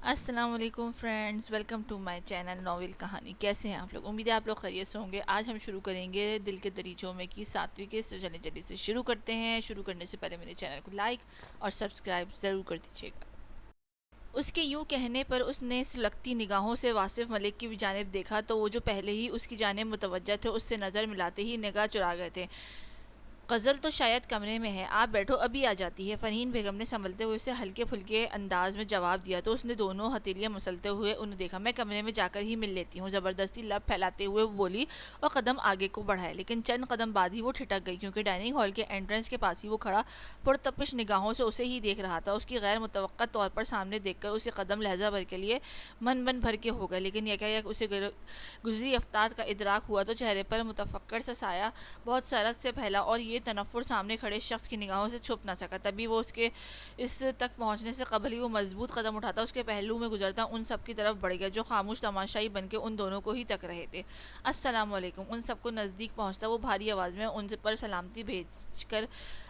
السلام علیکم friends, welcome to my channel novel کہانی۔ کیسے ہیں آپ لوگ؟ امید ہے آپ لوگ خیریت سے ہوں گے۔ آج ہم شروع کریں گے دل کے دریچوں میں کی 7ویں کے چلے جلدی سے شروع کرتے ہیں۔ شروع کرنے سے پہلے میرے چینل کو لائک اور سبسکرائب ضرور کر دیجیے گا۔ اس کے یوں کہنے پر اس نے سلگتی نگاہوں سے واصف ملک کی جانب دیکھا تو وہ جو پہلے ہی اس کی جانب متوجہ تھے اس سے نظر ملاتے ہی نگاہ چرا گئے تھے۔ غزل تو شاید کمرے میں ہے، آپ بیٹھو ابھی آ جاتی ہے، فرحین بیگم نے سنبھلتے ہوئے اسے ہلکے پھلکے انداز میں جواب دیا تو اس نے دونوں ہتھیلیاں مسلتے ہوئے انہیں دیکھا۔ میں کمرے میں جا کر ہی مل لیتی ہوں، زبردستی لب پھیلاتے ہوئے وہ بولی اور قدم آگے کو بڑھائے، لیکن چند قدم بعد ہی وہ ٹھٹک گئی کیونکہ ڈائننگ ہال کے انٹرنس کے پاس ہی وہ کھڑا پرتپش نگاہوں سے اسے ہی دیکھ رہا تھا۔ اس کی غیر متوقع طور پر سامنے دیکھ کر اسے قدم لہجہ بھر کے لیے من بھر کے ہو گئے، لیکن یکایک اسے گزری افتاد کا ادراک ہوا تو چہرے پر متفکر سا سایہ بہت سرعت سے پھیلا اور یہ تنفر سامنے کھڑے شخص کی نگاہوں سے چھپ نہ سکا۔ تبھی وہ اس تک پہنچنے سے قبل ہی وہ مضبوط قدم اٹھاتا اس کے پہلو میں گزرتا ان سب کی طرف بڑھ گیا جو خاموش تماشائی بن کے ان دونوں کو ہی تک رہے تھے۔ السلام علیکم، ان سب کو نزدیک پہنچتا وہ بھاری آواز میں ان پر سلامتی بھیج کر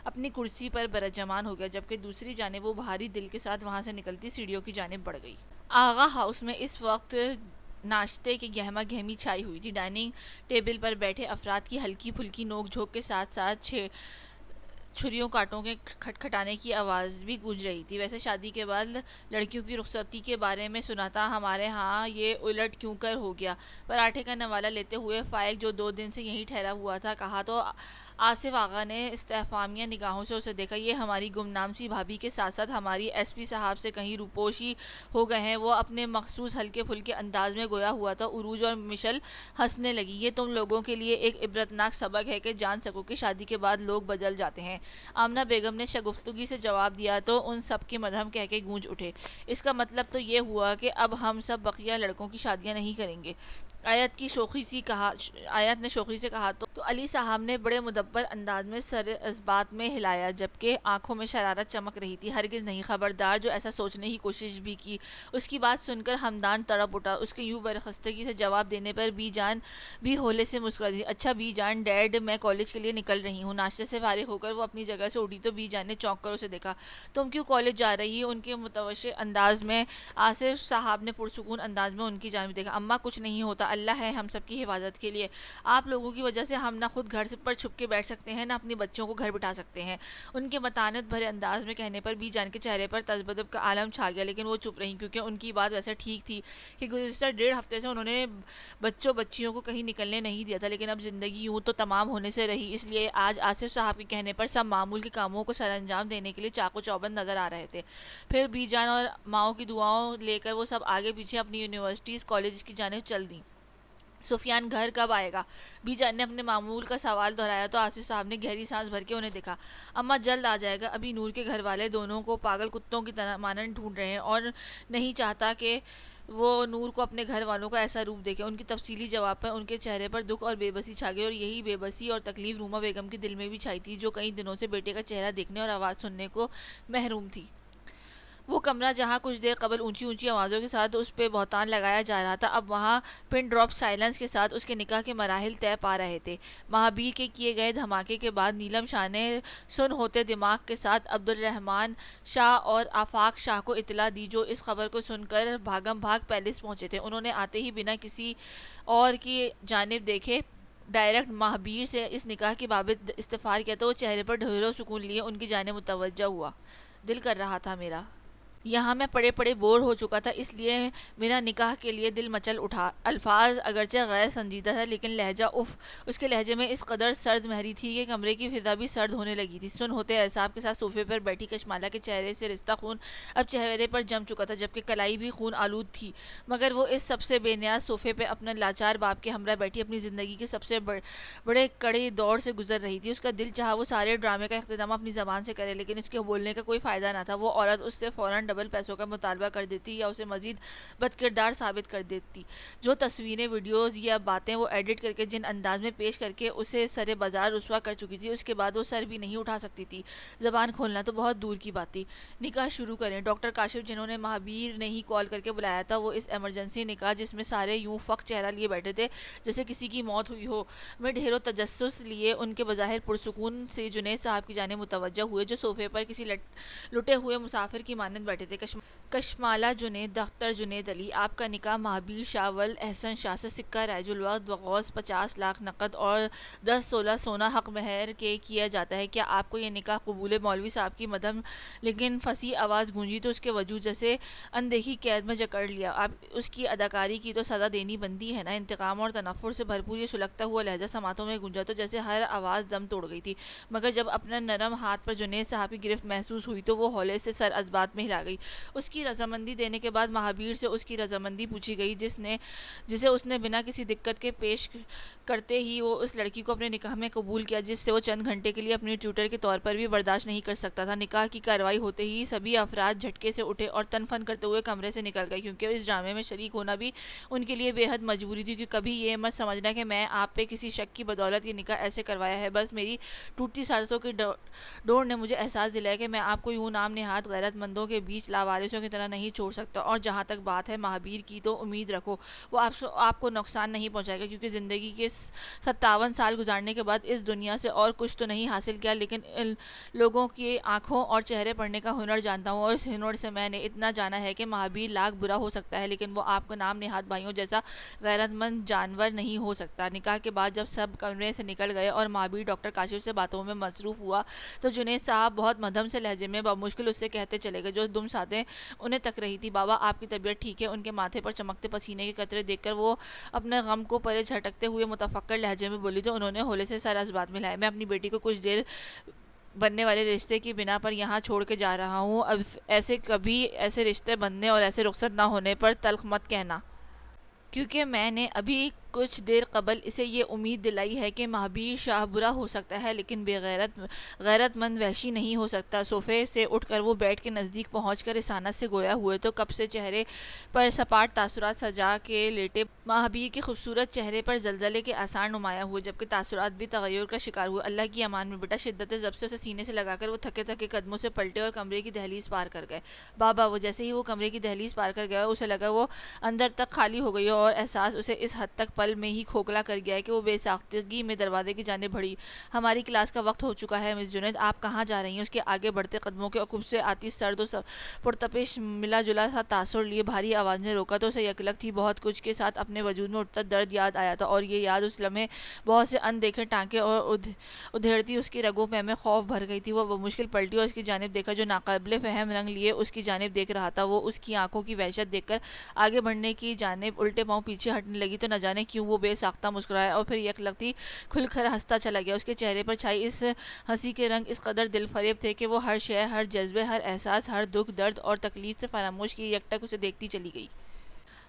اپنی کرسی پر برجمان ہو گیا، جبکہ دوسری جانب وہ بھاری دل کے ساتھ وہاں سے نکلتی سیڑھیوں کی جانب بڑھ گئی۔ آغا ہاؤس میں اس وقت ناشتے کی گہما گہمی چھائی ہوئی تھی۔ ڈائننگ ٹیبل پر بیٹھے افراد کی ہلکی پھلکی نوک جھوک کے ساتھ ساتھ چھریوں کانٹوں کے کھٹکھٹانے کی آواز بھی گونج رہی تھی۔ ویسے شادی کے بعد لڑکیوں کی رخصتی کے بارے میں سنا تھا، ہمارے ہاں یہ الٹ کیوں کر ہو گیا؟ پراٹھے کا نوالہ لیتے ہوئے فائق جو 2 دن سے یہیں ٹھہرا ہوا تھا کہا تو آصف آغا نے استفہامیہ نگاہوں سے اسے دیکھا۔ یہ ہماری گمنام سی بھابھی کے ساتھ ساتھ ہماری ایس پی صاحب سے کہیں روپوشی ہو گئے ہیں۔ وہ اپنے مخصوص ہلکے پھلکے انداز میں گویا ہوا تھا عروج اور مشل ہنسنے لگی۔ یہ تم لوگوں کے لیے ایک عبرتناک سبق ہے کہ جان سکو کہ شادی کے بعد لوگ بدل جاتے ہیں۔ آمنہ بیگم نے شگفتگی سے جواب دیا تو ان سب کے مدہم کہہ کے گونج اٹھے۔ اس کا مطلب تو یہ ہوا کہ اب ہم سب بقیہ لڑکوں کی شادیاں نہیں کریں گے؟ آیت نے شوخی سے کہا تو علی صاحب نے بڑے مدبر انداز میں سر اس بات میں ہلایا، جبکہ آنکھوں میں شرارت چمک رہی تھی۔ ہرگز نہیں، خبردار جو ایسا سوچنے کی کوشش بھی کی۔ اس کی بات سن کر ہمدان تڑپ اٹھا۔ اس کے یوں برخستگی سے جواب دینے پر بی جان بھی ہولے سے مسکرا دی۔ اچھا بی جان، ڈیڈ میں کالج کے لیے نکل رہی ہوں۔ ناشتے سے فارغ ہو کر وہ اپنی جگہ سے اٹھی تو بی جان نے چونک کر اسے دیکھا۔ تم کیوں کالج جا رہی؟ ان کے متوشع انداز میں آصف صاحب نے پرسکون انداز میں ان کی جانب دیکھا۔ اماں کچھ نہیں ہوتا، اللہ ہے ہم سب کی حفاظت کے لیے۔ آپ لوگوں کی وجہ سے ہم نہ خود گھر پر چھپ کے بیٹھ سکتے ہیں، نہ اپنی بچوں کو گھر بٹھا سکتے ہیں۔ ان کے متانت بھرے انداز میں کہنے پر بی جان کے چہرے پر تذبذب کا عالم چھا گیا، لیکن وہ چپ رہیں کیونکہ ان کی بات ویسے ٹھیک تھی کہ گزشتہ 1.5 ہفتے سے انہوں نے بچوں بچیوں کو کہیں نکلنے نہیں دیا تھا، لیکن اب زندگی یوں تو تمام ہونے سے رہی، اس لیے آج آصف صاحب کے کہنے پر سب معمول کے کاموں کو سر انجام دینے کے لیے چاق و چوبند نظر آ رہے تھے۔ پھر بی جان اور ماؤں کی دعاؤں لے کر وہ سب آگے پیچھے اپنی یونیورسٹیز کالجز کی جانب چل دیں۔ سفیان گھر کب آئے گا؟ بی جان نے اپنے معمول کا سوال دہرایا تو آصف صاحب نے گہری سانس بھر کے انہیں دیکھا۔ اماں جلد آ جائے گا، ابھی نور کے گھر والے دونوں کو پاگل کتوں کی طرح مانند ڈھونڈ رہے ہیں اور نہیں چاہتا کہ وہ نور کو اپنے گھر والوں کا ایسا روپ دیکھے۔ ان کی تفصیلی جواب پر ان کے چہرے پر دکھ اور بے بسی چھا گئی، اور یہی بے بسی اور تکلیف روما بیگم کے دل میں بھی چھائی تھی جو کئی دنوں سے بیٹے کا چہرہ دیکھنے اور آواز سننے کو محروم تھی۔ وہ کمرہ جہاں کچھ دیر قبل اونچی اونچی آوازوں کے ساتھ اس پہ بہتان لگایا جا رہا تھا، اب وہاں پن ڈراپ سائلنس کے ساتھ اس کے نکاح کے مراحل طے پا رہے تھے۔ مہابیر کے کیے گئے دھماکے کے بعد نیلم شاہ نے سن ہوتے دماغ کے ساتھ عبدالرحمن شاہ اور آفاق شاہ کو اطلاع دی، جو اس خبر کو سن کر بھاگم بھاگ پیلس پہنچے تھے۔ انہوں نے آتے ہی بنا کسی اور کی جانب دیکھے ڈائریکٹ مہابیر سے اس نکاح کی بابت استفسار کیا تو وہ چہرے پر ڈھیروں سکون لیے ان کی جانب متوجہ ہوا۔ دل کر رہا تھا میرا، یہاں میں پڑے پڑے بور ہو چکا تھا، اس لیے میرا نکاح کے لیے دل مچل اٹھا۔ الفاظ اگرچہ غیر سنجیدہ تھا لیکن لہجہ اس کے لہجے میں اس قدر سرد مہری تھی کہ کمرے کی فضا بھی سرد ہونے لگی تھی۔ سن ہوتے اعصاب کے ساتھ صوفے پر بیٹھی کشمالہ کے چہرے سے رشتہ خون اب چہرے پر جم چکا تھا، جبکہ کلائی بھی خون آلود تھی، مگر وہ اس سب سے بے نیاز صوفے پہ اپنے لاچار باپ کے ہمراہ بیٹھی اپنی زندگی کے سب سے بڑے کڑے دور سے گزر رہی تھی۔ اس کا دل چاہا وہ سارے ڈرامے کا اختتام اپنی زبان سے کرے، لیکن اس کے بولنے کا کوئی فائدہ نہ تھا۔ وہ عورت اس سے فوراً ڈبل پیسوں کا مطالبہ کر دیتی یا اسے مزید بدکردار ثابت کر دیتی۔ جو تصویریں، ویڈیوز یا باتیں وہ ایڈٹ کر کے جن انداز میں پیش کر کے اسے سر بازار رسوا کر چکی تھی، اس کے بعد وہ سر بھی نہیں اٹھا سکتی تھی۔ زبان کھولنا تو بہت دور کی بات تھی۔ نکاح شروع کریں۔ ڈاکٹر کاشف جنہوں نے مہابیر نے ہی کال کر کے بلایا تھا، وہ اس ایمرجنسی نکاح جس میں سارے یوں فق چہرہ لیے بیٹھے تھے جیسے کسی کی موت ہوئی ہو، میں ڈھیروں تجسس لیے ان کے بظاہر پرسکون سے جنید صاحب کی جانب متوجہ ہوئے جو صوفے پر کسی لٹے ہوئے مسافر کی مانند بیٹھے بیٹھے تھے۔ کشمالہ جنید دختر جنید علی، آپ کا نکاح مہابیر شاہ ول احسن شاہ سے سکہ رائج الوقت بغوث 50 لاکھ نقد اور 10 تولہ سونا حق مہر کے کیا جاتا ہے، کیا آپ کو یہ نکاح قبول ہے؟ مولوی صاحب کی مدھم لیکن فصیح آواز گونجی تو اس کے وجود جیسے اندیکھی قید میں جکڑ لیا۔ اب اس کی اداکاری کی تو سزا دینی بنتی ہے نا۔ انتقام اور تنفر سے بھرپور یہ سلگتا ہوا لہجہ سماعتوں میں گونجا تو جیسے ہر آواز دم توڑ گئی تھی، مگر جب اپنا نرم ہاتھ پر جنید صاحب کی گرفت محسوس ہوئی تو وہ ہولے سے سر اسبات میں ہلا گئی۔ اس کی رضامندی دینے کے بعد مہابیر سے اس کی رضامندی پوچھی گئی، جسے اس نے بنا کسی دقت کے پیش کرتے ہی وہ اس لڑکی کو اپنے نکاح میں قبول کیا جس سے وہ چند گھنٹے کے لیے اپنی ٹیوٹر کے طور پر بھی برداشت نہیں کر سکتا تھا۔ نکاح کی کارروائی ہوتے ہی سبھی افراد جھٹکے سے اٹھے اور تن فن کرتے ہوئے کمرے سے نکل گئے، کیونکہ اس ڈرامے میں شریک ہونا بھی ان کے لیے بے حد مجبوری تھی۔ کیونکہ کبھی یہ مت سمجھنا کہ میں آپ پہ کسی شک کی بدولت یہ نکاح ایسے کروایا ہے، بس میری ٹوٹتی سازشوں کی ڈور نے مجھے احساس دلایا کہ میں آپ کو یوں نام نہاد غیرت مندوں کے بیچ لاوارثوں کی طرح نہیں چھوڑ سکتا۔ اور جہاں تک بات ہے مہابیر کی تو امید رکھو وہ آپ کو نقصان نہیں پہنچائے گا، کیونکہ زندگی کے 57 سال گزارنے کے بعد اس دنیا سے اور کچھ تو نہیں حاصل کیا، لیکن لوگوں کی آنکھوں اور چہرے پڑھنے کا ہنر جانتا ہوں، اور اس ہنر سے میں نے اتنا جانا ہے کہ مہابیر لاکھ برا ہو سکتا ہے لیکن وہ آپ کو نام نہاد بھائیوں جیسا غیرت مند جانور نہیں ہو سکتا۔ نکاح کے بعد جب سب کمرے سے نکل گئے اور مہابیر ڈاکٹر کاشف سے باتوں میں مصروف ہوا تو جنید صاحب بہت مدھم سے لہجے میں بمشکل اس سے کہتے چلے گئے جو دم ساتیں انہیں تک رہی تھی، بابا آپ کی طبیعت ٹھیک ہے؟ ان کے ماتھے پر چمکتے پسینے کے قطرے دیکھ کر وہ اپنے غم کو پرے جھٹکتے ہوئے متفکر لہجے میں بولی تو انہوں نے ہولے سے سر اسبات میں لائے، میں اپنی بیٹی کو کچھ دیر بننے والے رشتے کی بنا پر یہاں چھوڑ کے جا رہا ہوں، اب کبھی ایسے رشتے بننے اور ایسے رخصت نہ ہونے پر تلخ مت کہنا، کیونکہ میں نے ابھی کچھ دیر قبل اسے یہ امید دلائی ہے کہ مہابیر شاہ برا ہو سکتا ہے لیکن غیرت مند وحشی نہیں ہو سکتا۔ صوفے سے اٹھ کر وہ بیڈ کے نزدیک پہنچ کر رسانت سے گویا ہوئے تو کب سے چہرے پر سپاٹ تاثرات سجا کے لیٹے مہابیر کے خوبصورت چہرے پر زلزلے کے آثار نمایاں ہوئے، جبکہ تاثرات بھی تغیر کا شکار ہوئے۔ اللہ کی امان میں بیٹا، شدت ضبط سے اسے سینے سے لگا کر وہ تھکے تھکے قدموں سے پلٹے اور کمرے کی دہلیز پار کر گئے۔ بابا، وہ جیسے ہی وہ کمرے کی دہلیز پار کر گیا اسے لگا وہ اندر تک خالی ہو گئی اور احساس اسے اس حد تک پل میں ہی کھوکھلا کر گیا کہ وہ بے ساختگی میں دروازے کی جانب بڑھی۔ ہماری کلاس کا وقت ہو چکا ہے مس جنید، آپ کہاں جا رہی ہیں؟ اس کے آگے بڑھتے قدموں کے عقب سے آتی سرد و پرتپش ملا جلا سا تاثر لیے بھاری آواز نے روکا تو اسے یکلک تھی بہت کچھ کے ساتھ اپنے وجود میں اٹھتا درد یاد آیا تھا، اور یہ یاد اس لمحے بہت سے اندیکھے ٹانکے اور ادھیڑتی اس کی رگوں میں خوف بھر گئی تھی۔ وہ بمشکل پلٹی اور اس کی جانب دیکھا جو ناقابل فہم رنگ لیے اس کی جانب دیکھ رہا تھا۔ وہ اس کی آنکھوں کی وحشت دیکھ کر آگے بڑھنے کی جانب الٹے پاؤں پیچھے ہٹنے لگی تو نہ جانے کیوں وہ بے ساختہ مسکرایا اور پھر یکلختی کھل کر ہنستا چلا گیا۔ اس کے چہرے پر چھائی اس ہنسی کے رنگ اس قدر دل فریب تھے کہ وہ ہر شے، ہر جذبے، ہر احساس، ہر دکھ، درد اور تکلیف سے فراموش کیے یکٹک اسے دیکھتی چلی گئی۔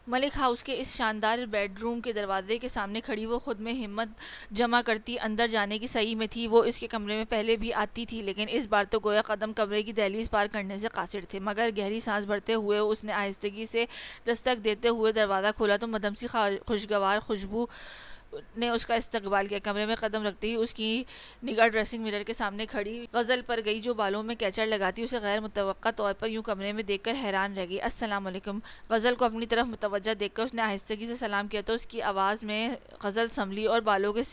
ملک ہاؤس کے اس شاندار بیڈ روم کے دروازے کے سامنے کھڑی وہ خود میں ہمت جمع کرتی اندر جانے کی سعی میں تھی۔ وہ اس کے کمرے میں پہلے بھی آتی تھی لیکن اس بار تو گویا قدم کمرے کی دہلیز پار کرنے سے قاصر تھے، مگر گہری سانس بھرتے ہوئے اس نے آہستگی سے دستک دیتے ہوئے دروازہ کھولا تو مدھم سی خوشگوار خوشبو نے اس کا استقبال کیا۔ کمرے میں قدم رکھتے ہی اس کی نگاہ ڈریسنگ مرر کے سامنے کھڑی غزل پر گئی جو بالوں میں کیچڑ لگاتی اسے غیر متوقع طور پر یوں کمرے میں دیکھ کر حیران رہ گئی۔ السلام علیکم۔ غزل کو اپنی طرف متوجہ دیکھ کر اس نے آہستگی سے سلام کیا تو اس کی آواز میں غزل سنبھلی اور بالوں کے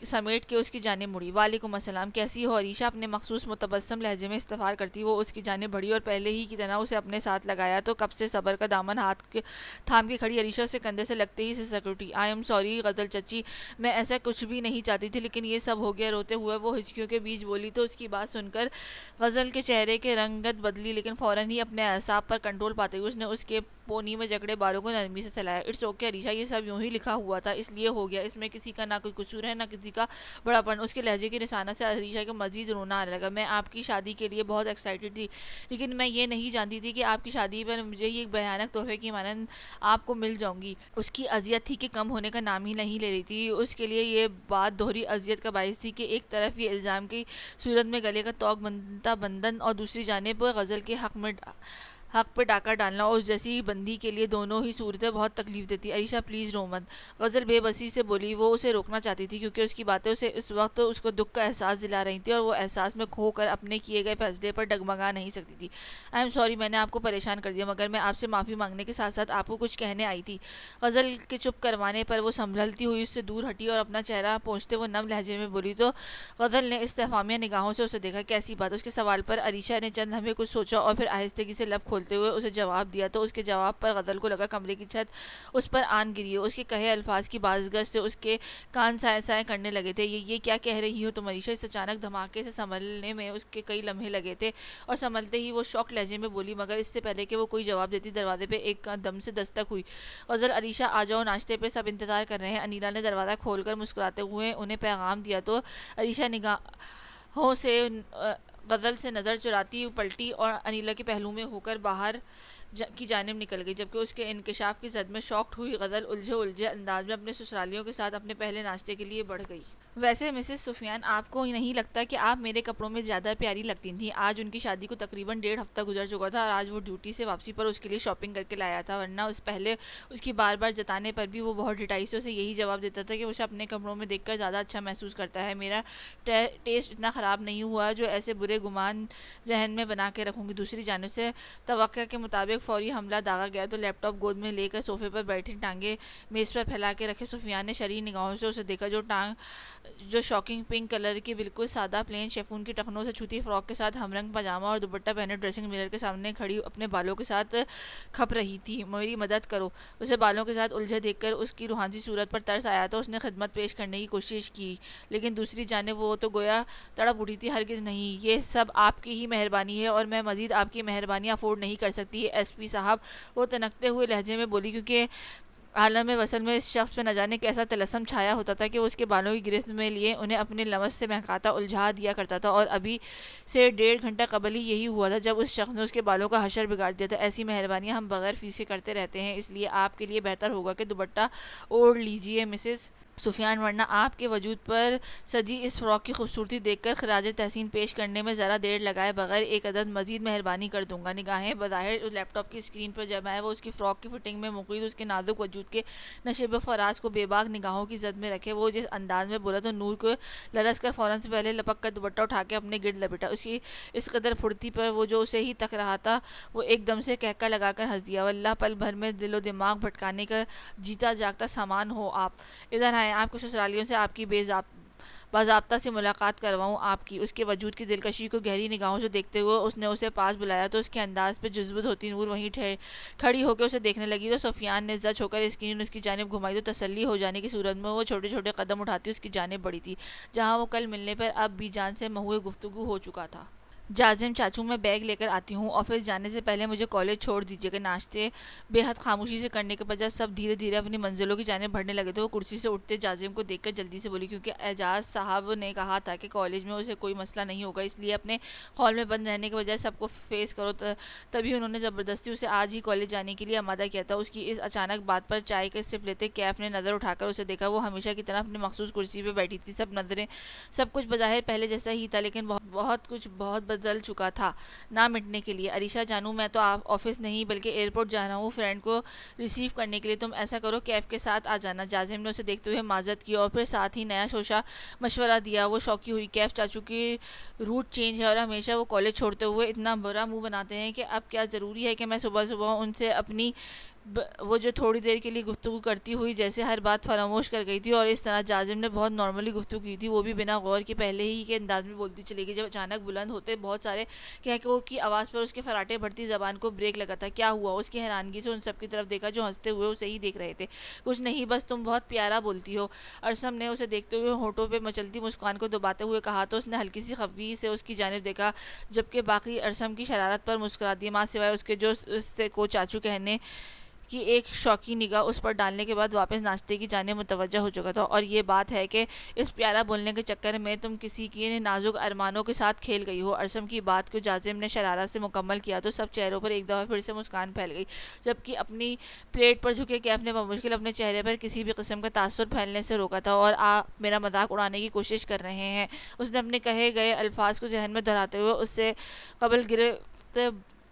سمیٹ کے اس کی جانب مڑی۔ وعلیکم السلام، کیسی ہو عریشہ؟ اپنے مخصوص متبسم لہجے میں استفسار کرتی وہ اس کی جانب بڑھی اور پہلے ہی کی طرح اسے اپنے ساتھ لگایا تو کب سے صبر کا دامن ہاتھ تھام کے کھڑی عریشہ اسے کندھے سے لگتے ہی سے سکڑ اٹھی۔ آئی ایم سوری غزل چچی، میں ایسا کچھ بھی نہیں چاہتی تھی لیکن یہ سب ہو گیا۔ روتے ہوئے وہ ہچکیوں کے بیچ بولی تو اس کی بات سن کر غزل کے چہرے کے رنگت بدلی لیکن فوراً ہی اپنے اعصاب پر کنٹرول پاتے ہوئے اس نے اس کے پونی میں جکڑے بالوں کو نرمی سے سلایا۔ اٹس اوکے عریشہ، یہ سب یوں ہی لکھا ہوا تھا اس لیے ہو گیا، اس میں کسی کا نہ کوئی قصور ہے نہ کسی کا بڑا پن۔ اس کے لہجے کی رسانت سے عریشہ کو مزید رونا آنے لگا۔ میں آپ کی شادی کے لیے بہت ایکسائٹڈ تھی لیکن میں یہ نہیں جانتی تھی کہ آپ کی شادی پر مجھے یہ بھیانک تحفے کی مانند آپ کو مل جاؤں گی۔ اس کی اذیت تھی کہ کم ہونے کا نام ہی نہیں لے رہی تھی۔ اس کے لیے یہ بات دوہری اذیت کا باعث تھی کہ ایک طرف یہ الزام کی صورت میں گلے کا توق بندھا بندھن اور دوسری جانب غزل کے حق پہ ڈاکہ ڈالنا اور اس جیسی بندی کے لیے دونوں ہی صورتیں بہت تکلیف دیتی. عریشہ پلیز رو مت. غزل بے بسی سے بولی. وہ اسے روکنا چاہتی تھی کیونکہ اس کی باتیں اسے اس وقت اس کو دکھ کا احساس دلا رہی تھی اور وہ احساس میں کھو کر اپنے کیے گئے فیصلے پر ڈگمگا نہیں سکتی تھی. آئی ایم سوری, میں نے آپ کو پریشان کر دیا, مگر میں آپ سے معافی مانگنے کے ساتھ ساتھ آپ کو کچھ کہنے آئی تھی. غزل کے چپ کروانے پر وہ سنبھلتی ہوئی اس سے دور ہٹی اور اپنا چہرہ پوچھتے وہ نم لہجے میں بولی تو غزل نے استفہامیہ نگاہوں سے اسے دیکھا. کیسی بات؟ اس کے سوال پر عریشہ نے چند لمحے کچھ سوچا اور پھر آہستگی سے لب کھولتے ہوئے اسے جواب دیا تو اس کے جواب پر غزل کو لگا کمرے کی چھت اس پر آن گری. اس کے کہے الفاظ کی بازگشت سے اس کے کان سائے سائے کرنے لگے تھے. یہ کیا کہہ رہی ہو تم عریشہ؟ اس اچانک دھماکے سے سنبھلنے میں اس کے کئی لمحے لگے تھے اور سنبھلتے ہی وہ شوق لہجے میں بولی, مگر اس سے پہلے کہ وہ کوئی جواب دیتی دروازے پہ ایک دم سے دستک ہوئی. غزل, عریشہ آ جاؤ, ناشتے پہ سب انتظار کر رہے ہیں. انیلا نے دروازہ کھول کر مسکراتے ہوئے انہیں پیغام دیا تو عریشہ نگاہوں سے غزل سے نظر چراتی پلٹی اور انیلا کے پہلو میں ہو کر باہر کی جانب نکل گئی, جبکہ اس کے انکشاف کی زد میں شاکڈ ہوئی غزل الجھے انداز میں اپنے سسرالیوں کے ساتھ اپنے پہلے ناشتے کے لیے بڑھ گئی. ویسے مسز سفیان, آپ کو نہیں لگتا کہ آپ میرے کپڑوں میں زیادہ پیاری لگتی تھیں؟ آج ان کی شادی کو تقریباً 1.5 ہفتہ گزر چکا تھا اور آج وہ ڈیوٹی سے واپسی پر اس کے لیے شاپنگ کر کے لایا تھا, ورنہ اس پہلے اس کی بار بار جتانے پر بھی وہ بہت ڈٹائی سے اسے یہی جواب دیتا تھا کہ اسے اپنے کپڑوں میں دیکھ کر زیادہ اچھا محسوس کرتا ہے. میرا ٹیسٹ اتنا خراب نہیں ہوا جو ایسے برے گمان ذہن میں بنا کے رکھوں گی. دوسری جانب سے توقع کے مطابق فوری حملہ داغا گیا تو لیپ ٹاپ گود میں لے کر صوفے پر بیٹھی ٹانگیں میز پر پھیلا کے رکھے سفیان نے شریر نگاہوں سے اسے دیکھا جو شاکنگ پنک کلر کی بالکل سادہ پلین شیفون کی ٹخنوں سے چھوٹی فراک کے ساتھ ہم رنگ پاجامہ اور دوپٹہ پہنے ڈریسنگ میرر کے سامنے کھڑی اپنے بالوں کے ساتھ کھپ رہی تھی. میری مدد کرو. اسے بالوں کے ساتھ الجھے دیکھ کر اس کی روحانی صورت پر ترس آیا تو اس نے خدمت پیش کرنے کی کوشش کی, لیکن دوسری جانب وہ تو گویا تڑپ اٹھی تھی. ہرگز نہیں, یہ سب آپ کی ہی مہربانی ہے اور میں مزید آپ کی مہربانی افورڈ نہیں کر سکتی ایس پی صاحب, وہ تنکتے ہوئے لہجے میں بولی, کیونکہ عالم وصل میں اس شخص پہ نہ جانے کیسا طلسم چھایا ہوتا تھا کہ وہ اس کے بالوں کی گرفت میں لیے انہیں اپنے لمس سے مہکاتا الجھا دیا کرتا تھا, اور ابھی سے 1.5 گھنٹہ قبل ہی یہی ہوا تھا جب اس شخص نے اس کے بالوں کا حشر بگاڑ دیا تھا. ایسی مہربانیاں ہم بغیر فیس کے کرتے رہتے ہیں, اس لیے آپ کے لیے بہتر ہوگا کہ دوپٹہ اوڑھ لیجئے مسز سفیان, ورنہ آپ کے وجود پر سجی اس فراک کی خوبصورتی دیکھ کر خراج تحسین پیش کرنے میں ذرا دیر لگائے بغیر ایک عدد مزید مہربانی کر دوں گا. نگاہیں بظاہر لیپ ٹاپ کی اسکرین پر جمائے وہ اس کی فراک کی فٹنگ میں مقید اس کے نازک وجود کے نشیب فراز کو بے باک نگاہوں کی زد میں رکھے. وہ جس انداز میں بولا تو نور کو لرز کر فوراً سے پہلے لپک کر دوپٹہ اٹھا کے اپنے گرد لپیٹا. اس کی اس قدر پھرتی پر وہ جو اسے ہی تک رہا تھا وہ ایک دم سے کہکا لگا کر ہنس دیا. واللہ پل بھر میں دل و دماغ بھٹکانے کا جیتا جاگتا سامان ہو آپ. ادھر آئیں, آپ کے سسرالیوں سے آپ کی باضابطہ سے ملاقات کرواؤں آپ کی. اس کے وجود کی دلکشی کو گہری نگاہوں سے دیکھتے ہوئے اس نے اسے پاس بلایا تو اس کے انداز پہ جذبت ہوتی نور وہیں کھڑی ہو کے اسے دیکھنے لگی تو سفیان نے زچ ہو کر اسکرین اس کی جانب گھمائی تو تسلی ہو جانے کی صورت میں وہ چھوٹے چھوٹے قدم اٹھاتی اس کی جانب بڑھی تھی جہاں وہ کل ملنے پر اب بھی جان سے محو گفتگو ہو چکا تھا. جازم چاچو, میں بیگ لے کر آتی ہوں, آفس جانے سے پہلے مجھے کالج چھوڑ دیجیے گا. ناشتے بے حد خاموشی سے کرنے کے بجائے سب دھیرے دھیرے اپنی منزلوں کی جانب بڑھنے لگے تو وہ کرسی سے اٹھتے جازم کو دیکھ کر جلدی سے بولی, کیونکہ اعجاز صاحب نے کہا تھا کہ کالج میں اسے کوئی مسئلہ نہیں ہوگا, اس لیے اپنے ہال میں بند رہنے کے بجائے سب کو فیس کرو. تبھی انہوں نے زبردستی اسے آج ہی کالج جانے کے لیے آمادہ کیا تھا. اس کی اس اچانک بات پر چائے کا سپ لیتے کیف نے نظر اٹھا کر اسے دیکھا. وہ ہمیشہ کی طرح اپنی مخصوص کرسی پہ بیٹھی تھی. سب کچھ بظاہر پہلے جیسا ہی تھا, لیکن بہت کچھ بہت بدل چکا تھا نہ مٹنے کے لیے. عریشہ جانو, میں تو آفس نہیں بلکہ ایئرپورٹ جا رہا ہوں فرینڈ کو ریسیو کرنے کے لیے. تم ایسا کرو کیف کے ساتھ آ جانا. جازم نے اسے دیکھتے ہوئے معذرت کی اور پھر ساتھ ہی نیا شوشہ مشورہ دیا. وہ شوقی ہوئی. کیف چاچو کی روٹ چینج ہے اور ہمیشہ وہ کالج چھوڑتے ہوئے اتنا برا منہ بناتے ہیں کہ اب کیا ضروری ہے کہ میں صبح صبح ان سے اپنی وہ جو تھوڑی دیر کے لیے گفتگو کرتی ہوئی جیسے ہر بات فراموش کر گئی تھی. اور اس طرح جازم نے بہت نارملی گفتگو کی تھی, وہ بھی بنا غور کے پہلے ہی کے انداز میں بولتی چلی گئی جب اچانک بلند ہوتے بہت سارے کہکہوں کی آواز پر اس کے فراٹے بھرتی زبان کو بریک لگا تھا. کیا ہوا؟ اس کی حیرانگی سے ان سب کی طرف دیکھا جو ہنستے ہوئے اسے ہی دیکھ رہے تھے. کچھ نہیں, بس تم بہت پیارا بولتی ہو. ارسم نے اسے دیکھتے ہوئے ہونٹوں پہ مچلتی مسکان کو دباتے ہوئے کہا تو اس نے ہلکی سی خفگی سے اس کی جانب دیکھا جبکہ باقی ارسم کی شرارت پر مسکرا دیا ماں سوائے اس کے جو اس سے کو چاچو کہنے کی ایک شوقی نگاہ اس پر ڈالنے کے بعد واپس ناشتے کی جانب متوجہ ہو چکا تھا. اور یہ بات ہے کہ اس پیارا بولنے کے چکر میں تم کسی کی نازک ارمانوں کے ساتھ کھیل گئی ہو. ارسم کی بات کو جازم نے شرارت سے مکمل کیا تو سب چہروں پر ایک دفعہ پھر سے مسکان پھیل گئی جبکہ اپنی پلیٹ پر جھکے کیف نے بمشکل اپنے چہرے پر کسی بھی قسم کا تاثر پھیلنے سے روکا تھا. اور آپ میرا مذاق اڑانے کی کوشش کر رہے ہیں, اس نے اپنے کہے گئے الفاظ کو ذہن میں دہراتے ہوئے اس سے قبل گرفت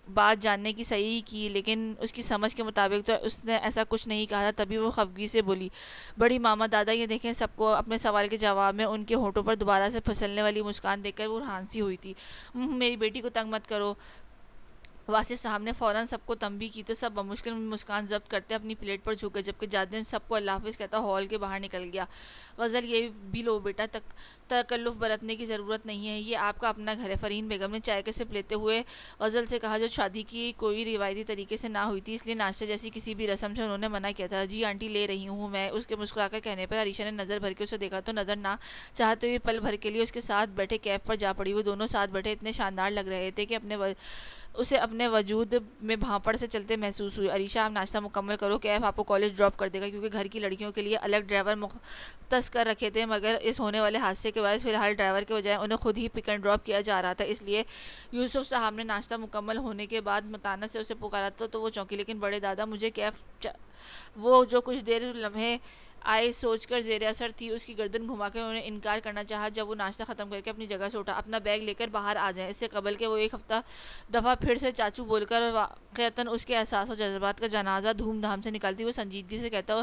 بات جاننے کی صحیح کی، لیکن اس کی سمجھ کے مطابق تو اس نے ایسا کچھ نہیں کہا تھا۔ تبھی وہ خفگی سے بولی، بڑی ماما دادا یہ دیکھیں سب کو اپنے سوال کے جواب میں ان کے ہونٹوں پر دوبارہ سے پھسلنے والی مسکان دیکھ کر وہ ہانسی ہوئی تھی۔ میری بیٹی کو تنگ مت کرو۔ واصف صاحب نے فوراً سب کو تنبیہ کی تو سب بمشکل مسکان ضبط کرتے اپنی پلیٹ پر جھک گئے، جبکہ جادن سب کو اللہ حافظ کہتا ہال کے باہر نکل گیا۔ غزل یہ بھی لو بیٹا، تکلف برتنے کی ضرورت نہیں ہے، یہ آپ کا اپنا گھر ہے۔ فرین بیگم نے چائے کے سپ لیتے ہوئے غزل سے کہا، جو شادی کی کوئی روایتی طریقے سے نہ ہوئی تھی، اس لیے ناشتہ جیسی کسی بھی رسم سے انہوں نے منع کیا تھا۔ جی آنٹی لے رہی ہوں میں، اس کے مسکرا کر کہنے پر عریشہ نے نظر بھر کے اسے دیکھا تو نظر نہ چاہتے ہوئے پل بھر کے لیے اس کے ساتھ بیٹھے کیف پر جا پڑی۔ وہ دونوں ساتھ بیٹھے اتنے شاندار لگ رہے تھے کہ اسے اپنے وجود میں بھانپڑ سے چلتے محسوس ہوئی۔ عریشہ آپ ناشتہ مکمل کرو، کیف آپ کو کالج ڈراپ کر دے گا، کیونکہ گھر کی لڑکیوں کے لیے الگ ڈرائیور مختص کر رکھے تھے، مگر اس ہونے والے حادثے کے باعث فی الحال ڈرائیور کے بجائے انہیں خود ہی پک اینڈ ڈراپ کیا جا رہا تھا۔ اس لیے یوسف صاحب نے ناشتہ مکمل ہونے کے بعد متانت سے اسے پکارا تو وہ چونکی، لیکن بڑے دادا مجھے کیف وہ جو کچھ دیر لمحے آئے سوچ کر زیر اثر تھی، اس کی گردن گھما کے انہوں نے انکار کرنا چاہا۔ جب وہ ناشتہ ختم کر کے اپنی جگہ سے اٹھا، اپنا بیگ لے کر باہر آ جائیں، اس سے قبل کہ وہ ایک دفعہ پھر سے چاچو بول کر واقعتاً اس کے احساس و جذبات کا جنازہ دھوم دھام سے نکالتی، وہ سنجیدگی سے کہتا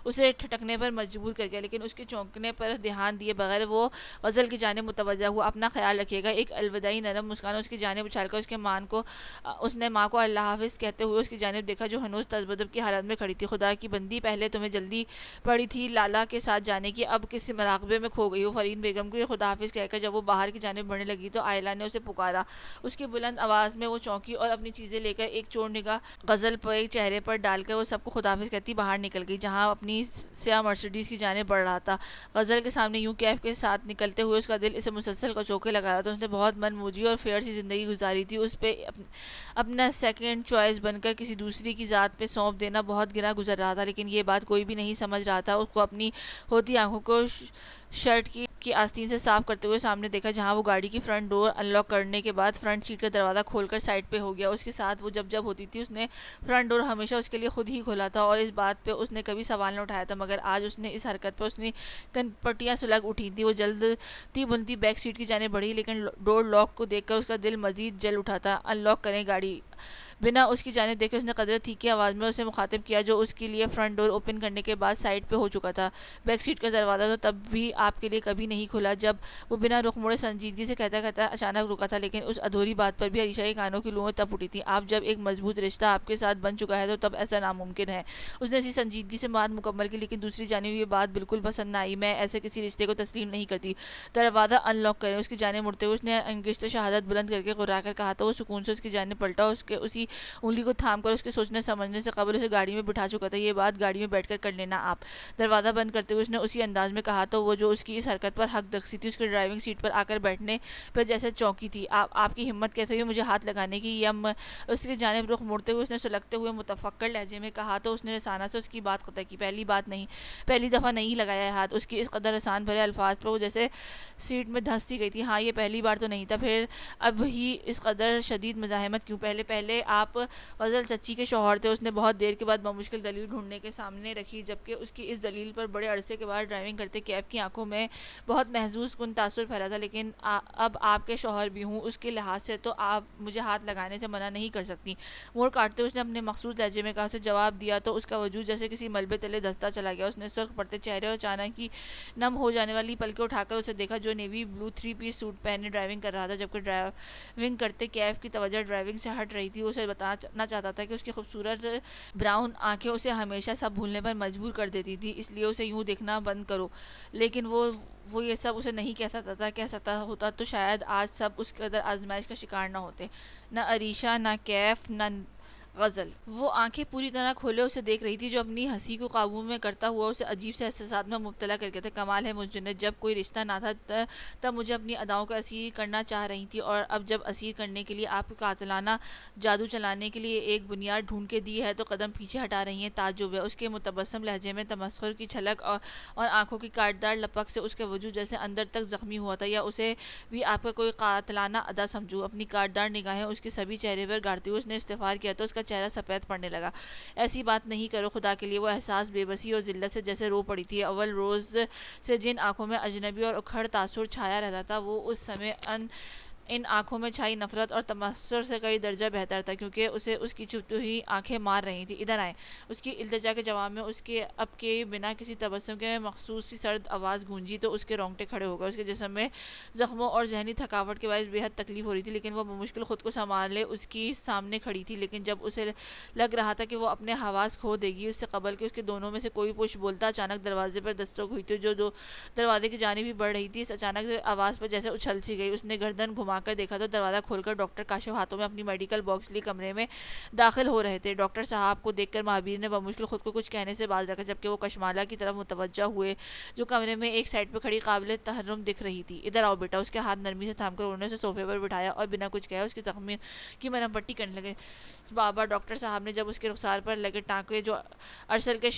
اسے ٹھٹکنے پر مجبور کر گیا، لیکن اس کے چونکنے پر دھیان دیے بغیر وہ غزل کی جانب متوجہ ہوا۔ اپنا خیال رکھیے گا، ایک الوداعی نرم مسکان اس کی جانب اچھال کر اس نے ماں کو اللہ حافظ کہتے ہوئے اس کی جانب دیکھا، جو ہنوز تذبذب کی حالت میں کھڑی تھی۔ خدا کی بندی، پہلے تمہیں جلدی پڑی تھی لالا کے ساتھ جانے کی، اب کس مراقبے میں کھو گئی ہو؟ فرین بیگم کو یہ خدا حافظ کہہ کر جب وہ باہر کی جانب بڑھنے لگی تو عائلہ نے اسے پکارا۔ اس کی بلند آواز میں وہ چونکی اور اپنی چیزیں لے کر ایک چور نگاہ غزل پر چہرے پر ڈال کر وہ سب کو خدا حافظ کہتی باہر نکل گئی، جہاں اپنی سیاہ مرسیڈیز کی جانب بڑھ رہا تھا۔ غزل کے سامنے یوں کیف کے ساتھ نکلتے ہوئے اس کا دل اسے مسلسل کچوکے لگا رہا تھا۔ اس نے بہت من موجی اور فیئر سی زندگی گزاری تھی، اس پہ اپنا سیکنڈ چوائس بن کر کسی دوسری کی ذات پہ سونپ دینا بہت گرا گزر رہا تھا، لیکن یہ بات کوئی بھی نہیں سمجھ رہا تھا۔ اس کو اپنی ہوتی آنکھوں کو شرٹ کی آستین سے صاف کرتے ہوئے سامنے دیکھا، جہاں وہ گاڑی کی فرنٹ ڈور انلاک کرنے کے بعد فرنٹ سیٹ کا دروازہ کھول کر سائڈ پہ ہو گیا۔ اس کے ساتھ وہ جب ہوتی تھی، اس نے فرنٹ ڈور ہمیشہ اس کے لیے خود ہی کھولا تھا اور اس بات پہ اس نے کبھی سوال نہ اٹھایا تھا، مگر آج اس نے اس حرکت پر اس نے پٹیاں سلگ اٹھی تھی۔ وہ جلدی بنتی بیک سیٹ کی جانب بڑھی، لیکن ڈور لاک کو دیکھ کر اس کا دل مزید جل اٹھا تھا۔ انلاک کریں گاڑی، بنا اس کی جانب دیکھے اس نے قدرے تھیکی آواز میں اسے مخاطب کیا، جو اس کے لیے فرنٹ ڈور اوپن کرنے کے بعد سائڈ پہ ہو چکا تھا۔ بیک سیٹ کا دروازہ تو تب بھی آپ کے لیے کبھی نہیں کھلا، جب وہ بنا رخ موڑے سنجیدگی سے کہتا اچانک رکا تھا، لیکن اس ادھوری بات پر بھی عریشہ کے کانوں کی لویں تپ اٹھی تھی۔ آپ جب ایک مضبوط رشتہ آپ کے ساتھ بن چکا ہے تو تب ایسا ناممکن ہے۔ اس نے اسی سنجیدگی سے بات مکمل کی، لیکن دوسری جانب یہ بات بالکل پسند نہ آئی۔ میں ایسے کسی رشتے کو تسلیم نہیں کرتی، دروازہ ان لاک کریں۔ اس کی جانب مڑتے ہوئے اس نے انگشت شہادت بلند کر کے غرا کر کہا تو وہ سکون سے اس کی جانب پلٹا، اس کے اسی انگلی کو تھام کر اس کے سوچنے سمجھنے سے قبل اسے گاڑی میں بٹھا چکا تھا۔ یہ بات گاڑی میں بیٹھ کر لینا آپ۔ دروازہ بند کرتے ہوئے اس نے اسی انداز میں کہا تو وہ جو اس کی اس حرکت پر حق دخسی تھی، اس کے ڈرائیونگ سیٹ پر آ کر بیٹھنے پر جیسے چونکی تھی۔ آپ کی ہمت کیسے ہوئی مجھے ہاتھ لگانے کی؟ اس کی جانب رخ موڑتے ہوئے اس نے سلگتے ہوئے متفکر لہجے میں کہا تو اس نے رسانہ سے اس کی بات قطع کی۔ پہلی دفعہ نہیں لگایا ہے ہاتھ۔ اس کی اس قدر رسان بھرے الفاظ پر وہ جیسے سیٹ میں دھنستی گئی تھی۔ ہاں یہ پہلی بار تو نہیں تھا، پھر اب ہی اس قدر شدید مزاحمت کیوں؟ پہلے آپ غزل چچی کے شوہر تھے۔ اس نے بہت دیر کے بعد بمشکل دلیل ڈھونڈنے کے سامنے رکھی، جبکہ اس کی اس دلیل پر بڑے عرصے کے بعد ڈرائیونگ کرتے کیف کی آنکھوں میں بہت محظوظ کن تاثر پھیلا تھا۔ لیکن اب آپ کے شوہر بھی ہوں، اس کے لحاظ سے تو آپ مجھے ہاتھ لگانے سے منع نہیں کر سکتی۔ موڑ کاٹتے اس نے اپنے مخصوص لہجے میں کہا، اسے جواب دیا تو اس کا وجود جیسے کسی ملبے تلے دھستا چلا گیا۔ اس نے سرخ پڑتے چہرے اور اچانک کی نم ہو جانے والی پلکیں اٹھا کر اسے دیکھا، جو نیوی بلو 3 پیس سوٹ پہنے ڈرائیونگ کر رہا تھا، جبکہ ڈرائیونگ کرتے کیف کی توجہ ڈرائیونگ سے ہٹ رہی تھی۔ اسے بتانا چاہتا تھا کہ اس کی خوبصورت براؤن آنکھیں اسے ہمیشہ سب بھولنے پر مجبور کر دیتی تھی، اس لیے اسے یوں دیکھنا بند کرو، لیکن وہ یہ سب اسے نہیں کہہ سکتا تھا۔ کہہ سکتا ہوتا تو شاید آج سب اس قدر آزمائش کا شکار نہ ہوتے، نہ عریشہ، نہ کیف، نہ غزل۔ وہ آنکھیں پوری طرح کھولے اسے دیکھ رہی تھی، جو اپنی ہنسی کو قابو میں کرتا ہوا اسے عجیب سے احساسات میں مبتلا کر گیا تھا۔ کمال ہے مجھ جنت، جب کوئی رشتہ نہ تھا تب مجھے اپنی اداؤں کو اسیر کرنا چاہ رہی تھی، اور اب جب اسیر کرنے کے لیے آپ کو قاتلانہ جادو چلانے کے لیے ایک بنیاد ڈھونڈ کے دی ہے تو قدم پیچھے ہٹا رہی ہیں۔ تعجب ہے۔ اس کے متبسم لہجے میں تمسخر کی جھلک اور آنکھوں کی کاٹدار لپک سے اس کا وجود جیسے اندر تک زخمی ہوا تھا، یا اسے بھی آپ کا کوئی قاتلانہ ادا سمجھوں؟ اپنی کاٹدار نگاہیں اس کے سبھی چہرے پر گاڑتے ہوئے اس نے استغفار کیا تو اس کا چہرہ سفید پڑنے لگا۔ ایسی بات نہیں کرو خدا کے لیے۔ وہ احساس بے بسی اور ذلت سے جیسے رو پڑی تھی۔ اول روز سے جن آنکھوں میں اجنبی اور اکھڑ تاثر چھایا رہتا تھا، وہ اس سمے ان ان آنکھوں میں چھائی نفرت اور تمسخر سے کئی درجہ بہتر تھا، کیونکہ اسے اس کی چھپتی ہوئی آنکھیں مار رہی تھیں۔ ادھر آئیں۔ اس کی التجا کے جواب میں اس کے اب کے بنا کسی تبسم کے مخصوص سی سرد آواز گونجی تو اس کے رونگٹے کھڑے ہو گئے۔ اس کے جسم میں زخموں اور ذہنی تھکاوٹ کے باعث بے حد تکلیف ہو رہی تھی، لیکن وہ بمشکل خود کو سنبھالے اس کی سامنے کھڑی تھی۔ لیکن جب اسے لگ رہا تھا کہ وہ اپنے حواس کھو دے گی، اس سے قبل کہ اس کے دونوں میں سے کوئی پش بولتا، اچانک دروازے پر دستک ہوئی تھی، جو دروازے کی جانب ہی بڑھ رہی تھی۔ اس اچانک آواز پر جیسے اچھل سی گئی، اس نے گردن گھما کر دیکھا تو دروازہ کھول کر ڈاکٹر کاشف ہاتھوں میں اپنی میڈیکل باکس لیے کمرے میں داخل ہو رہے تھے۔ ڈاکٹر صاحب کو دیکھ کر مہابیر نے بمشکل خود کو کچھ کہنے سے باز رکھا، جبکہ وہ کشمالہ کی طرف متوجہ ہوئے، جو کمرے میں ایک سائڈ پہ کھڑی قابل تحرم دکھ رہی تھی۔ ادھر آؤ بیٹا۔ اس کے ہاتھ نرمی سے تھام کر انہوں نے اسے صوفے پر بٹھایا اور بنا کچھ کہے اس کے زخم کی مرہم پٹی کرنے لگے۔ بابا ڈاکٹر صاحب نے جب اس کے رخسار پر لگے ٹانکے جو ارسل کے